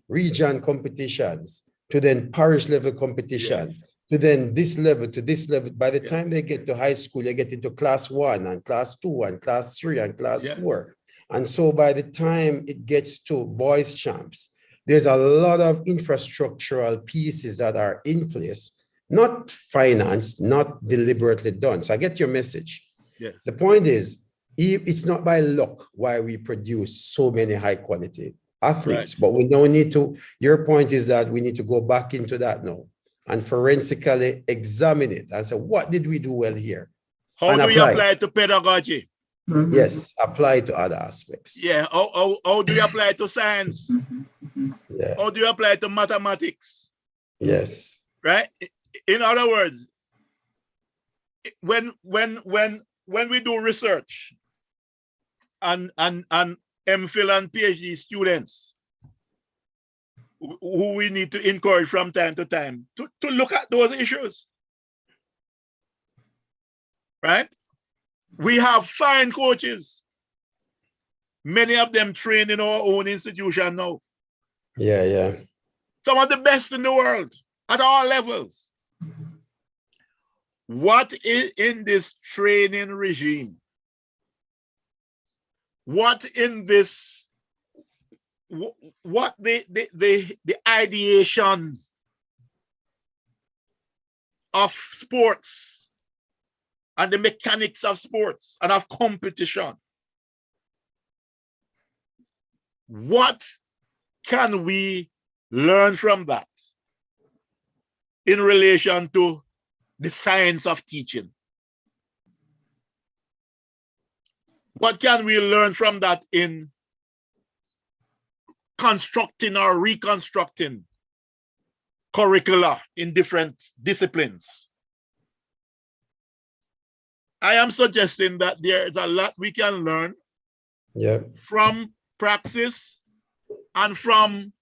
region competitions, to then parish level competition, to then this level to this level. By the time they get to high school, they get into class 1 and class 2 and class 3 and class 4. And so by the time it gets to boys champs, there's a lot of infrastructural pieces that are in place, not financed, not deliberately done. So I get your message. Yes. The point is, it's not by luck why we produce so many high quality athletes, but we don't need to, your point is that we need to go back into that now and forensically examine it and say, what did we do well here? How do you apply it to pedagogy? Yes, apply to other aspects. Yeah, how do you apply it to science? Yeah. How do you apply it to mathematics? Yes. Right? In other words, when we do research and MPhil and PhD students who we need to encourage from time to time to look at those issues, right? We have fine coaches. Many of them trained in our own institution now. Yeah, yeah. Some of the best in the world at all levels. What is in this training regime? What in this, what the ideation of sports and the mechanics of sports and of competition? What can we learn from that in relation to the science of teaching? What can we learn from that in constructing or reconstructing curricula in different disciplines? I am suggesting that there is a lot we can learn from praxis and from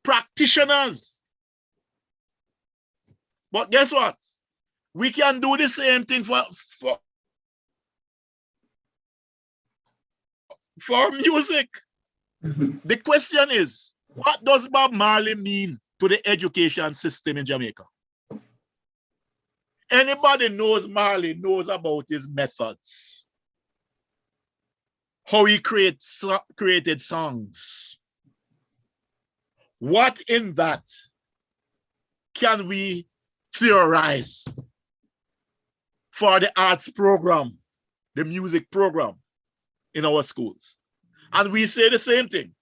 practitioners. But guess what? We can do the same thing for music. The question is, what does Bob Marley mean to the education system in Jamaica? Anybody knows Marley knows about his methods, how he created songs. What in that can we theorize for the arts program, the music program? in our schools. And we say the same thing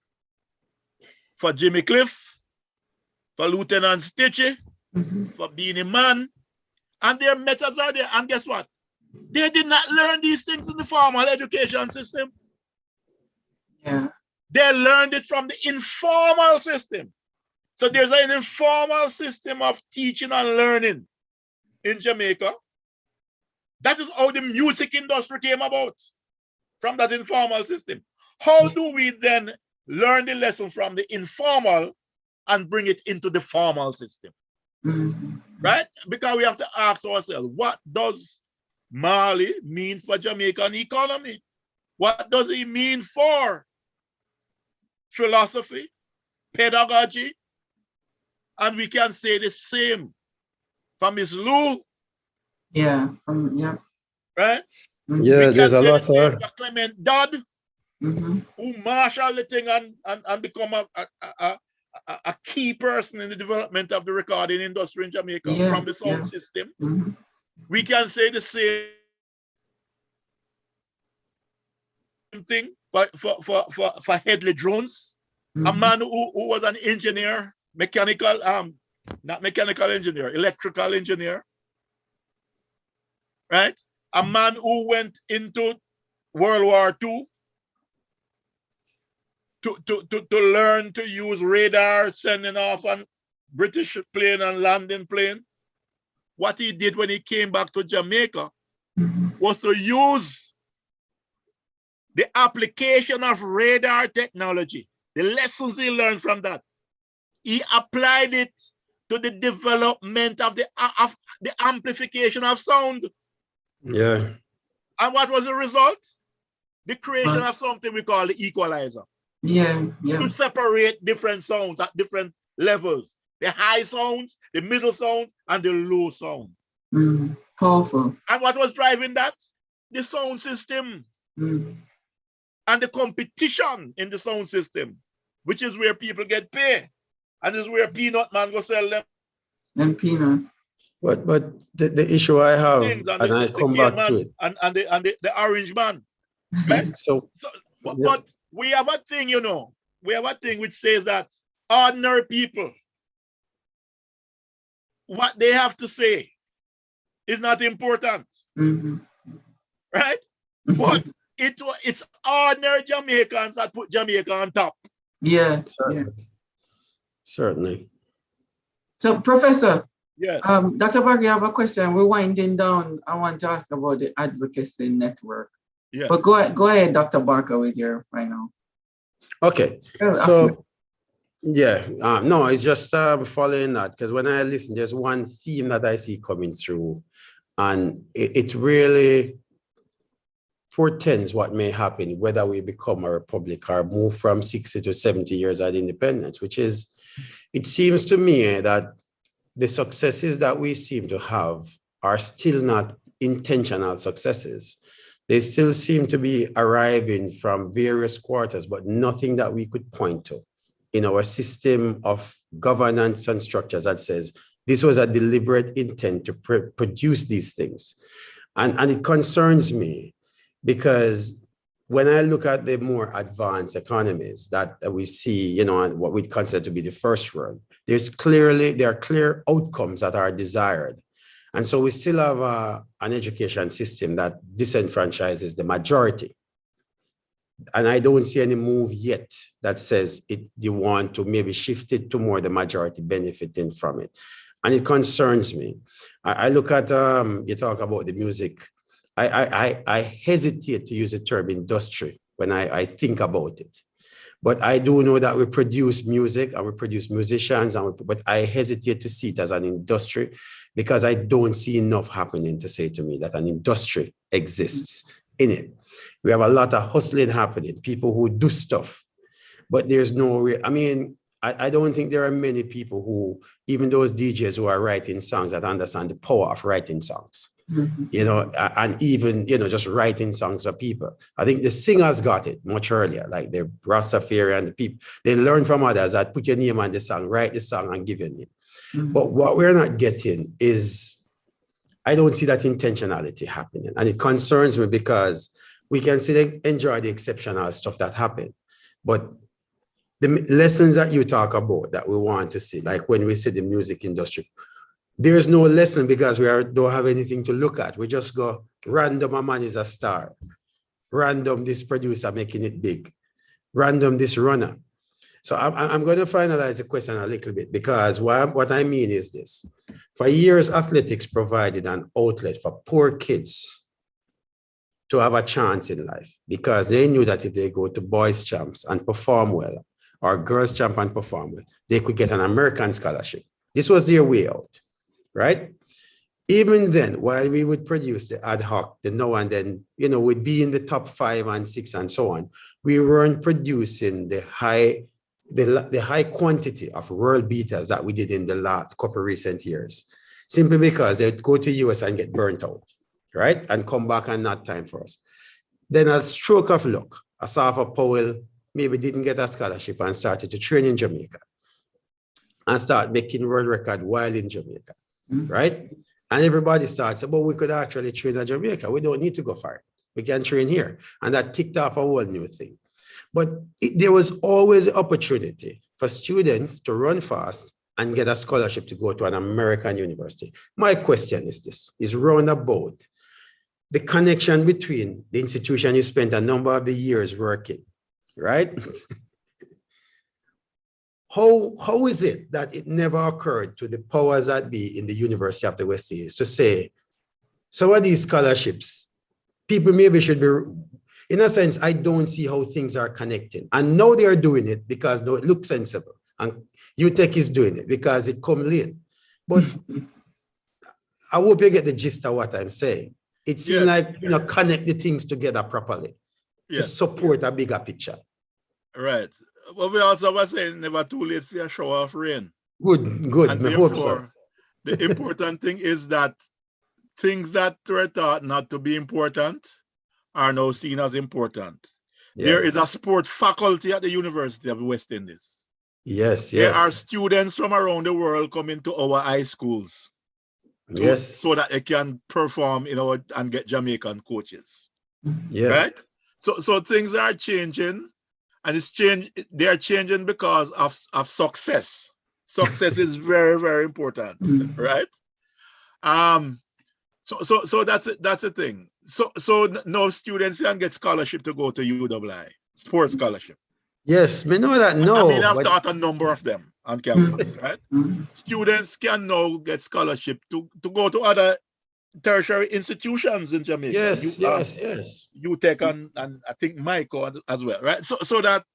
for Jimmy Cliff, for Lieutenant Stitchie, for Beanie Man, and their methods are there. And guess what? They did not learn these things in the formal education system. Yeah. They learned it from the informal system. So there's an informal system of teaching and learning in Jamaica. That is how the music industry came about, from that informal system. How do we then learn the lesson from the informal and bring it into the formal system? Right? Because we have to ask ourselves, what does Marley mean for Jamaican economy? What does he mean for philosophy, pedagogy? And we can say the same for Miss Lou. Yeah. Yeah. Right? Yeah, we there's can a say lot the same of for Clement Dodd, who marshaled the thing and become a key person in the development of the recording industry in Jamaica from the sound system. We can say the same thing for Headley Jones, a man who was an engineer, not mechanical engineer, electrical engineer, right? A man who went into World War II to learn to use radar, sending off on British plane and landing plane. What he did when he came back to Jamaica was to use the application of radar technology, the lessons he learned from that. He applied it to the development of the amplification of sound. Yeah. And what was the result? The creation of something we call the equalizer. Yeah. To separate different sounds at different levels. The high sounds, the middle sounds, and the low sound. Powerful. And what was driving that? The sound system. And the competition in the sound system, which is where people get paid. And this is where Peanut Man go sell them. And peanut. But the issue I have, and I come back to it. And the orange man. Right? But we have a thing, you know. We have a thing which says that ordinary people, what they have to say is not important. Right? But it's ordinary Jamaicans that put Jamaica on top. Yes. Certainly. So, Professor, yes. Dr. Barker, I have a question. We're winding down. I want to ask about the advocacy network. Yes. But go ahead, Dr. Barker, with your final. Okay. So, yeah, no, it's just following that, because when I listen, there's one theme that I see coming through, and it really portends what may happen, whether we become a republic or move from 60 to 70 years at independence, which is, it seems to me that the successes that we seem to have are still not intentional successes. They still seem to be arriving from various quarters, but nothing that we could point to in our system of governance and structures that says this was a deliberate intent to produce these things. And it concerns me, because when I look at the more advanced economies that we see, you know, what we consider to be the first world, there are clear outcomes that are desired. And so we still have an education system that disenfranchises the majority. And I don't see any move yet that says you want to maybe shift it to more the majority benefiting from it. And it concerns me. I look at, you talk about the music. I hesitate to use the term industry when I think about it. But I do know that we produce music and we produce musicians, but I hesitate to see it as an industry, because I don't see enough happening to say to me that an industry exists in it. We have a lot of hustling happening, people who do stuff, but there's no, I don't think there are many people who, even those DJs who are writing songs, that understand the power of writing songs. You know, and even, you know, just writing songs for people. I think the singers got it much earlier, like the Rastafari and the people. They learn from others that put your name on the song, write the song and give your name. But what we're not getting is, I don't see that intentionality happening. And it concerns me, because we can still enjoy the exceptional stuff that happened. But the lessons that you talk about that we want to see, like when we see the music industry, there's no lesson because don't have anything to look at. We just go random, a man is a star. Random, this producer making it big. Random, this runner. So I'm going to finalize the question a little bit because what I mean is this. For years, athletics provided an outlet for poor kids to have a chance in life because they knew that if they go to boys' champs and perform well, or girls' champ and perform well, they could get an American scholarship. This was their way out, right? Even then, while we would produce the ad hoc, the now and then, we'd be in the top 5 and 6 and so on, we weren't producing the high quantity of world beaters that we did in the last couple of recent years, simply because they'd go to US and get burnt out, right? And come back and not time for us. Then a stroke of luck, Asafa Powell maybe didn't get a scholarship and started to train in Jamaica and start making world record while in Jamaica, right? And everybody starts, but we could actually train in Jamaica. We don't need to go far. We can train here. And that kicked off a whole new thing. But there was always an opportunity for students to run fast and get a scholarship to go to an American university. My question is this, is roundabout the connection between the institution you spent a number of the years working, right? How is it that it never occurred to the powers that be in the University of the West Indies to say, some of these scholarships, people maybe should be, in a sense, I don't see how things are connecting. And now they are doing it because it looks sensible. And EduTALK is doing it because it comes late. But I hope you get the gist of what I'm saying. It seems like, connect the things together properly to support a bigger picture. Right. But we also were saying never too late for a shower of rain. Good. And therefore, the important thing is that things that were thought not to be important are now seen as important. Yeah. There is a sport faculty at the University of the West Indies. Yes. There are students from around the world coming to our high schools. So that they can perform, and get Jamaican coaches. Yeah. Right? So things are changing. And they are changing because of success. Success is very, very important, right? So that's the thing. So now students can get scholarship to go to UWI, sports scholarship. Yes, we know that. No, I mean, I've taught a number of them on campus, right? Students can now get scholarship to go to other tertiary institutions in Jamaica. Yes. EduTALK and I think Michael as well, right? So that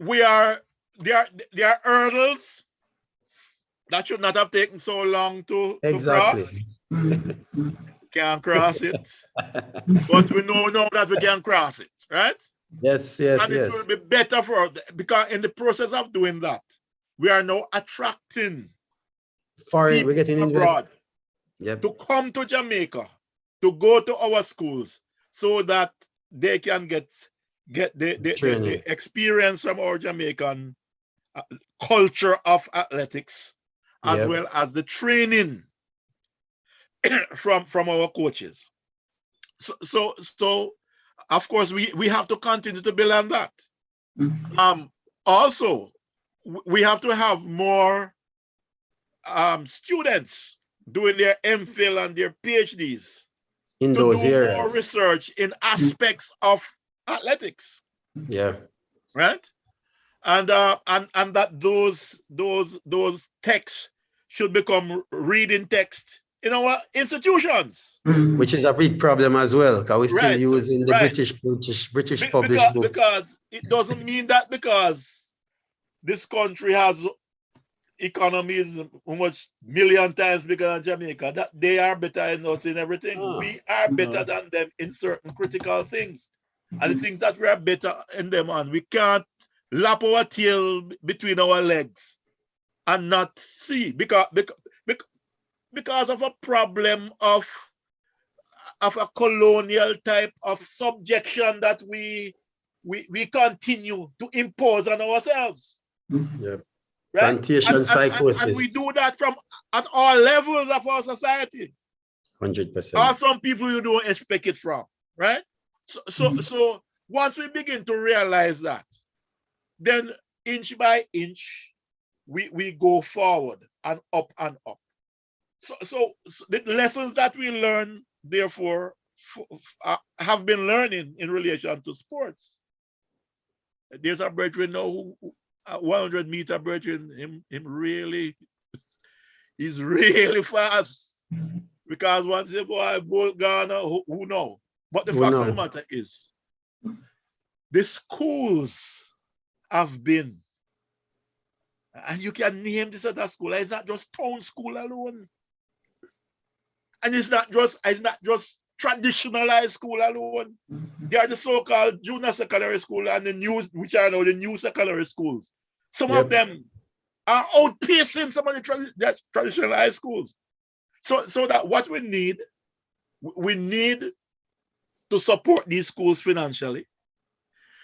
we are there are hurdles that should not have taken so long to cross. Can't cross it. But we know now that we can cross it, right? Yes. And it will be better for us because in the process of doing that, we are now attracting foreign, we're getting abroad to come to Jamaica, to go to our schools so that they can get the experience from our Jamaican culture of athletics, as well as the training from our coaches. So of course we have to continue to build on that. Also, we have to have more students doing their MPhil and their PhDs in to those do areas. More research in aspects of athletics. Yeah. Right. And that those texts should become reading text in our institutions. Which is a big problem as well, because we're still using the British published books. Because it doesn't mean that because this country has economies much million times bigger than Jamaica, that they are better than us in everything. We are better than them in certain critical things. And the things that we are better in them on, we can't lap our tail between our legs and not see because of a problem of a colonial type of subjection that we continue to impose on ourselves. Yeah. Right? Plantation psychosis. And we do that at all levels of our society. 100%. Or some people you don't expect it from, right? So once we begin to realize that, then inch by inch, we go forward and up and up. So the lessons that we learn, therefore, have been learning in relation to sports. There's a brethren now who 100-meter brethren, him really, he's really fast. Because once the boy bolt Ghana, who know? But the fact of the matter is, the schools have been, and you can name this other school. It's not just town school alone, and it's not just traditional high school alone. They are the so-called junior secondary school and the new, which are now the new secondary schools. Some of them are outpacing some of the traditional high schools. So that what we need to support these schools financially.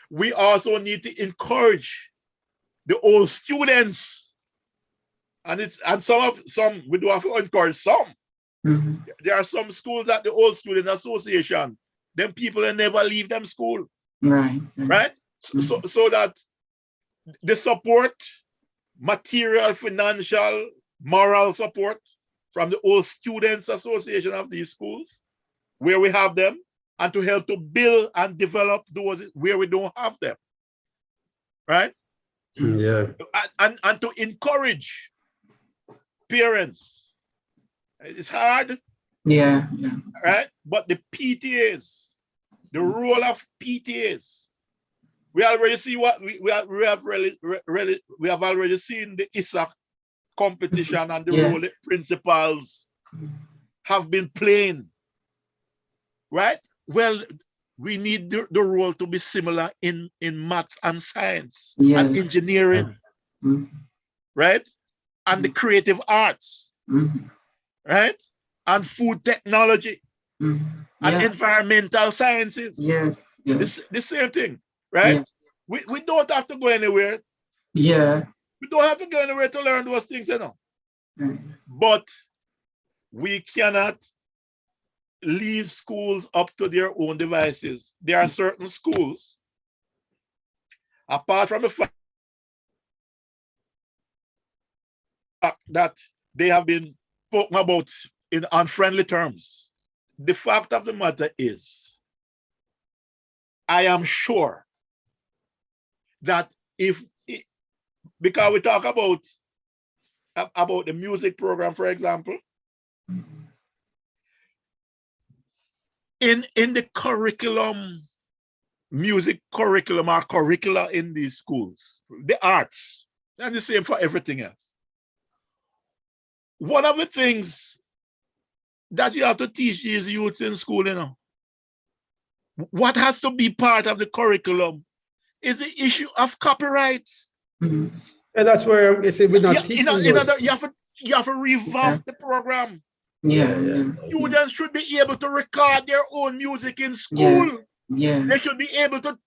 We also need to encourage the old students, and some we do have to encourage some. There are some schools at the old student association. Them people that never leave them school. Right? So that the support, material, financial, moral support from the old students association of these schools, where we have them, and to help to build and develop those where we don't have them. Right? Yeah. And to encourage parents. It's hard. Yeah. Right? But the PTAs, the role of PTAs, we already see what we have already seen the ISAC competition and the role the principals have been playing. Right? Well, we need the role to be similar in math and science and engineering, right? And the creative arts, right? And food technology and environmental sciences. Yes. The same thing, right? We don't have to go anywhere. Yeah. We don't have to go anywhere to learn those things, you know. But we cannot leave schools up to their own devices. There are certain schools, apart from the fact that they have been spoken about in unfriendly terms. The fact of the matter is, I am sure that because we talk about the music program, for example, in the curriculum, music curriculum or curricula in these schools, the arts, and the same for everything else. One of the things that you have to teach these youths in school, you know, what has to be part of the curriculum is the issue of copyright. And that's where I say we're not teaching those. You have to revamp the program. Students should be able to record their own music in school. They should be able to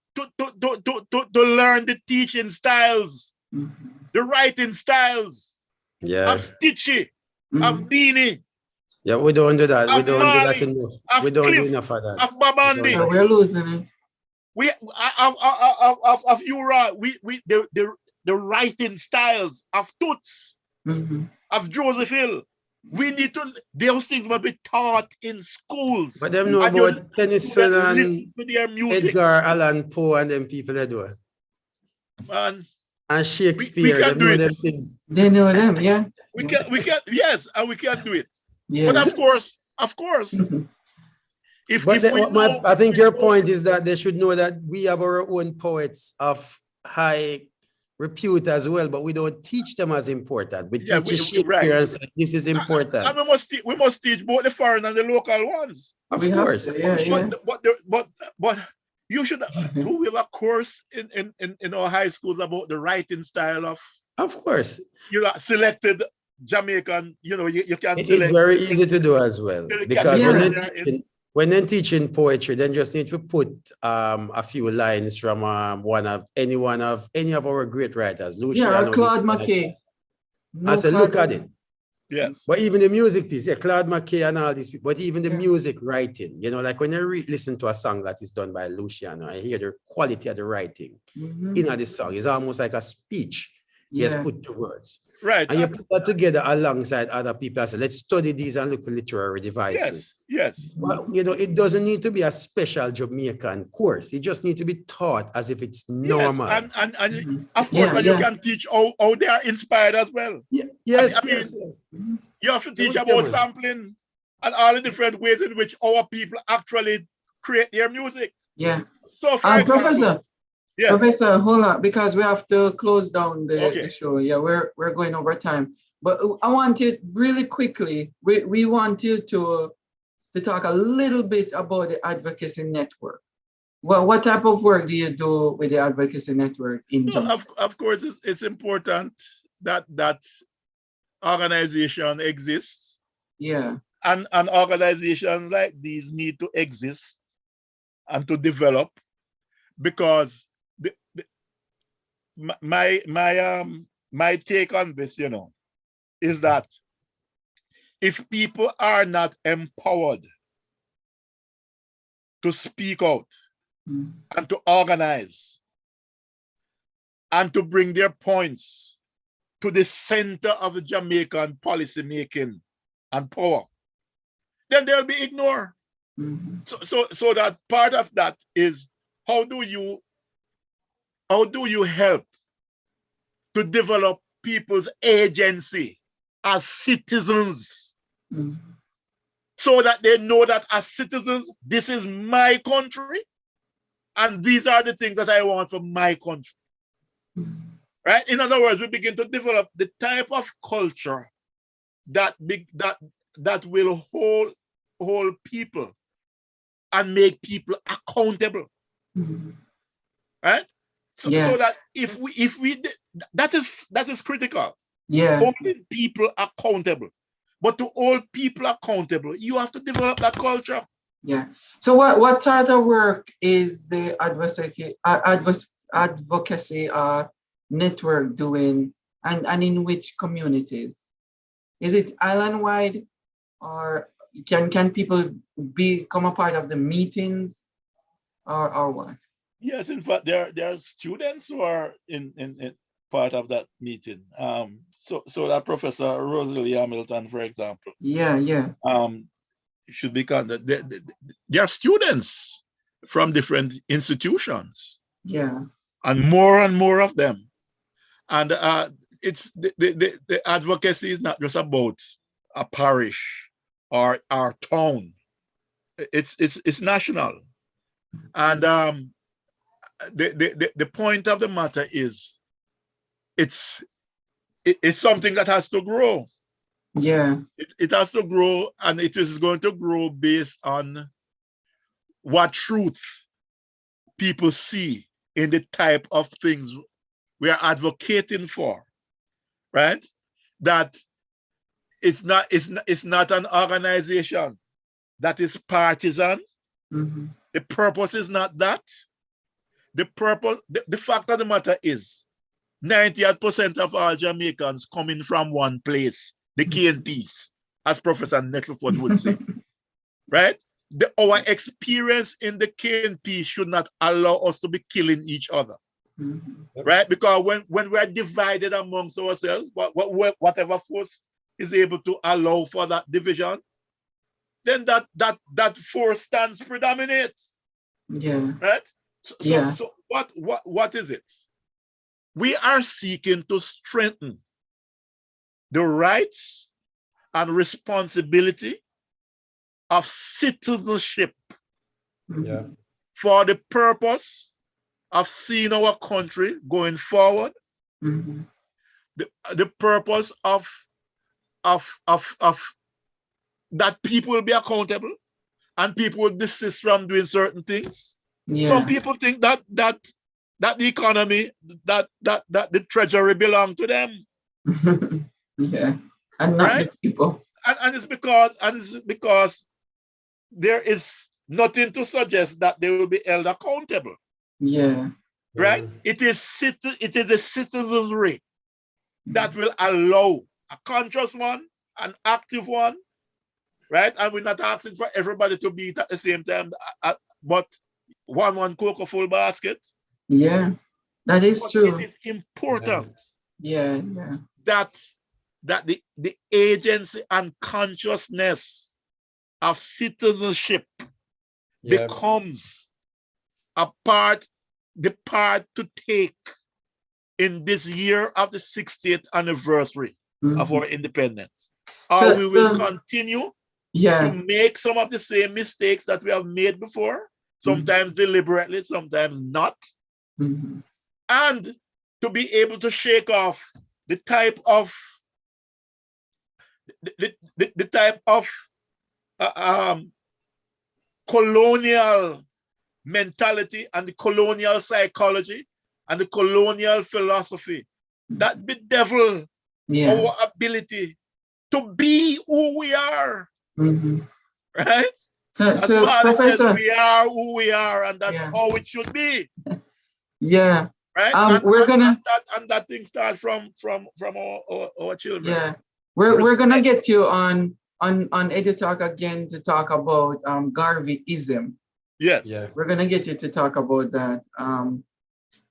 learn the teaching styles, the writing styles of Stitchy, of Beanie. Yeah, we don't do that. We don't do that enough. We don't do Cliff, enough of that. Of Babandi. We're losing it. Of Ura, the writing styles of Toots, of Joseph Hill. We need to, those things must be taught in schools. But them know about Tennyson and Edgar Allan Poe and them people they do. Man. And Shakespeare, we can do it. They know them, yeah. We can, yes, and we can do it. Yeah. But of course. I think your point is that they should know that we have our own poets of high repute as well, but we don't teach them as important. We teach Shakespeare and say this is important. And we must teach both the foreign and the local ones. Of course. But you should we have a course in our high schools about the writing style of course. You know, selected Jamaican, you know, you can select. It's very easy to do as well. Because when they're teaching poetry, then just need to put a few lines from any of our great writers. Luciano, Claude McKay. I said, look at it. Yeah. But even the music piece, yeah, Claude McKay and all these people, but even the music writing, you know, like when I listen to a song that is done by Luciano, I hear the quality of the writing in the song. It's almost like a speech he has put to words. Right. And you put that together alongside other people and say, let's study these and look for literary devices. Yes. Well, you know, it doesn't need to be a special Jamaican course. It just needs to be taught as if it's normal. Yes. And of course, you can teach how they are inspired as well. Yes. You have to teach about sampling and all the different ways in which our people actually create their music. Yeah. So, for example, Professor, hold on, because we have to close down the show. Yeah, we're going over time. But I want you really quickly, we want you to talk a little bit about the advocacy network. Well, what type of work do you do with the advocacy network in Jamaica? Of course, it's important that organization exists. Yeah. And organizations like these need to exist and to develop, because my take on this, you know, is that if people are not empowered to speak out and to organize and to bring their points to the center of the Jamaican policy making and power, then they'll be ignored. So that part of that is, how do you help to develop people's agency as citizens, so that they know that as citizens, this is my country and these are the things that I want for my country. Right? In other words, we begin to develop the type of culture that will hold people and make people accountable. Right? So that if we that is critical. Yeah. Holding people accountable. But to hold people accountable, you have to develop that culture. Yeah. So what sort of work is the advocacy network doing, and in which communities? Is it island-wide, or can people become a part of the meetings, or what? Yes, in fact, there are students who are in part of that meeting. So that Professor Rosalie Hamilton, for example. Yeah. Should be conducted. There are students from different institutions. Yeah. And more of them. And it's the advocacy is not just about a parish or our town. It's national. And the point of the matter is, it's something that has to grow. Yeah. It has to grow, and it is going to grow based on what truth people see in the type of things we are advocating for, right? That it's not an organization that is partisan. The purpose is not that. The fact of the matter is, 98% of all Jamaicans coming from one place, the KNPs, as Professor Nettleford would say, right? Our experience in the KNP should not allow us to be killing each other, right? Because when we're divided amongst ourselves, whatever force is able to allow for that division, then that force stands predominate. Yeah. Right? So what is it? We are seeking to strengthen the rights and responsibility of citizenship for the purpose of seeing our country going forward, the purpose of that people will be accountable and people will desist from doing certain things. Some people think that the economy, that the treasury belong to them. Yeah, and not the people. And it's because there is nothing to suggest that they will be held accountable. Yeah. Right? It is a citizenry that will allow, a conscious one an active one, right? And we're not asking for everybody to beat at the same time, but one cocoa full basket. Yeah, that is but true. It is important yeah. that the agency and consciousness of citizenship becomes the part to take in this year of the 60th anniversary of our independence. Or we will continue to make some of the same mistakes that we have made before, sometimes deliberately, sometimes not. And to be able to shake off the type of colonial mentality and the colonial psychology and the colonial philosophy that bedevil our ability to be who we are. Right? So Professor, said, we are who we are, and that's how it should be. Yeah. Right. We're gonna and that thing starts from our children. Yeah. We're gonna get you on EduTALK again to talk about Garveyism. Yes. Yeah. We're gonna get you to talk about that.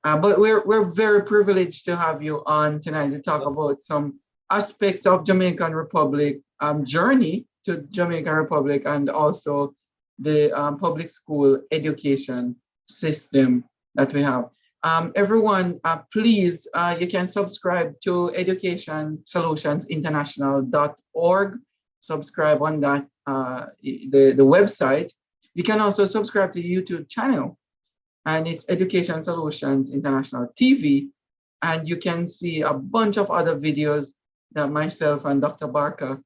But we're very privileged to have you on tonight to talk about some aspects of Jamaican Republic journey to Jamaican Republic, and also the public school education system that we have. Everyone, please, you can subscribe to educationsolutionsinternational.org. Subscribe on that, the website. You can also subscribe to the YouTube channel, and it's Education Solutions International TV. And you can see a bunch of other videos that myself and Dr. Barker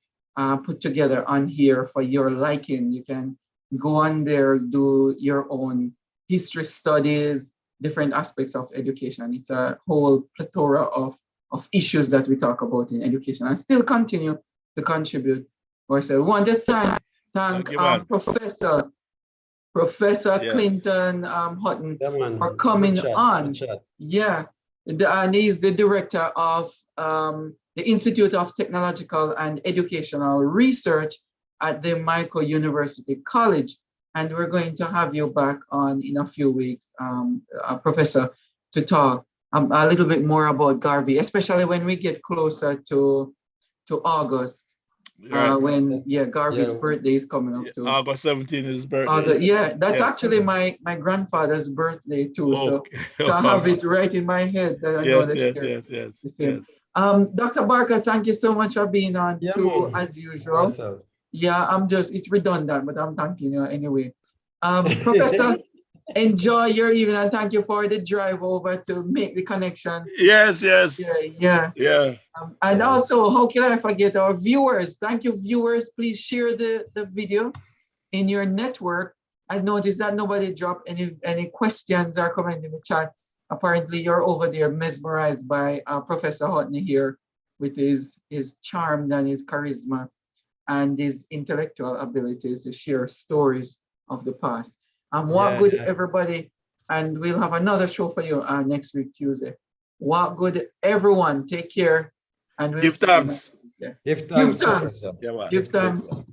put together on here for your liking. You can go on there, do your own history studies, different aspects of education. It's a whole plethora of issues that we talk about in education, and still continue to contribute. So I want to thank Professor Clinton Hutton for coming on. Yeah, and he's the director of the Institute of Technological and Educational Research at the Michael University College. And we're going to have you back on in a few weeks, Professor, to talk a little bit more about Garvey, especially when we get closer to August. When Garvey's birthday is coming up too. August 17th is his birthday. That's actually my grandfather's birthday too. Okay. So I have it right in my head that I know that. Yes. Dr. Barker, thank you so much for being on too, as usual. Myself. Yeah, it's redundant, but I'm thanking you anyway. Professor, enjoy your evening, and thank you for the drive over to make the connection. Yes. Yeah. And also, how can I forget our viewers? Thank you, viewers. Please share the video in your network. I noticed that nobody dropped any questions or comment in the chat. Apparently, you're over there mesmerized by Professor Hutton here with his charm and his charisma and his intellectual abilities to share stories of the past. What good, everybody, and we'll have another show for you next week, Tuesday. What good, everyone. Take care, and we'll give thanks. Give thanks. Give thanks.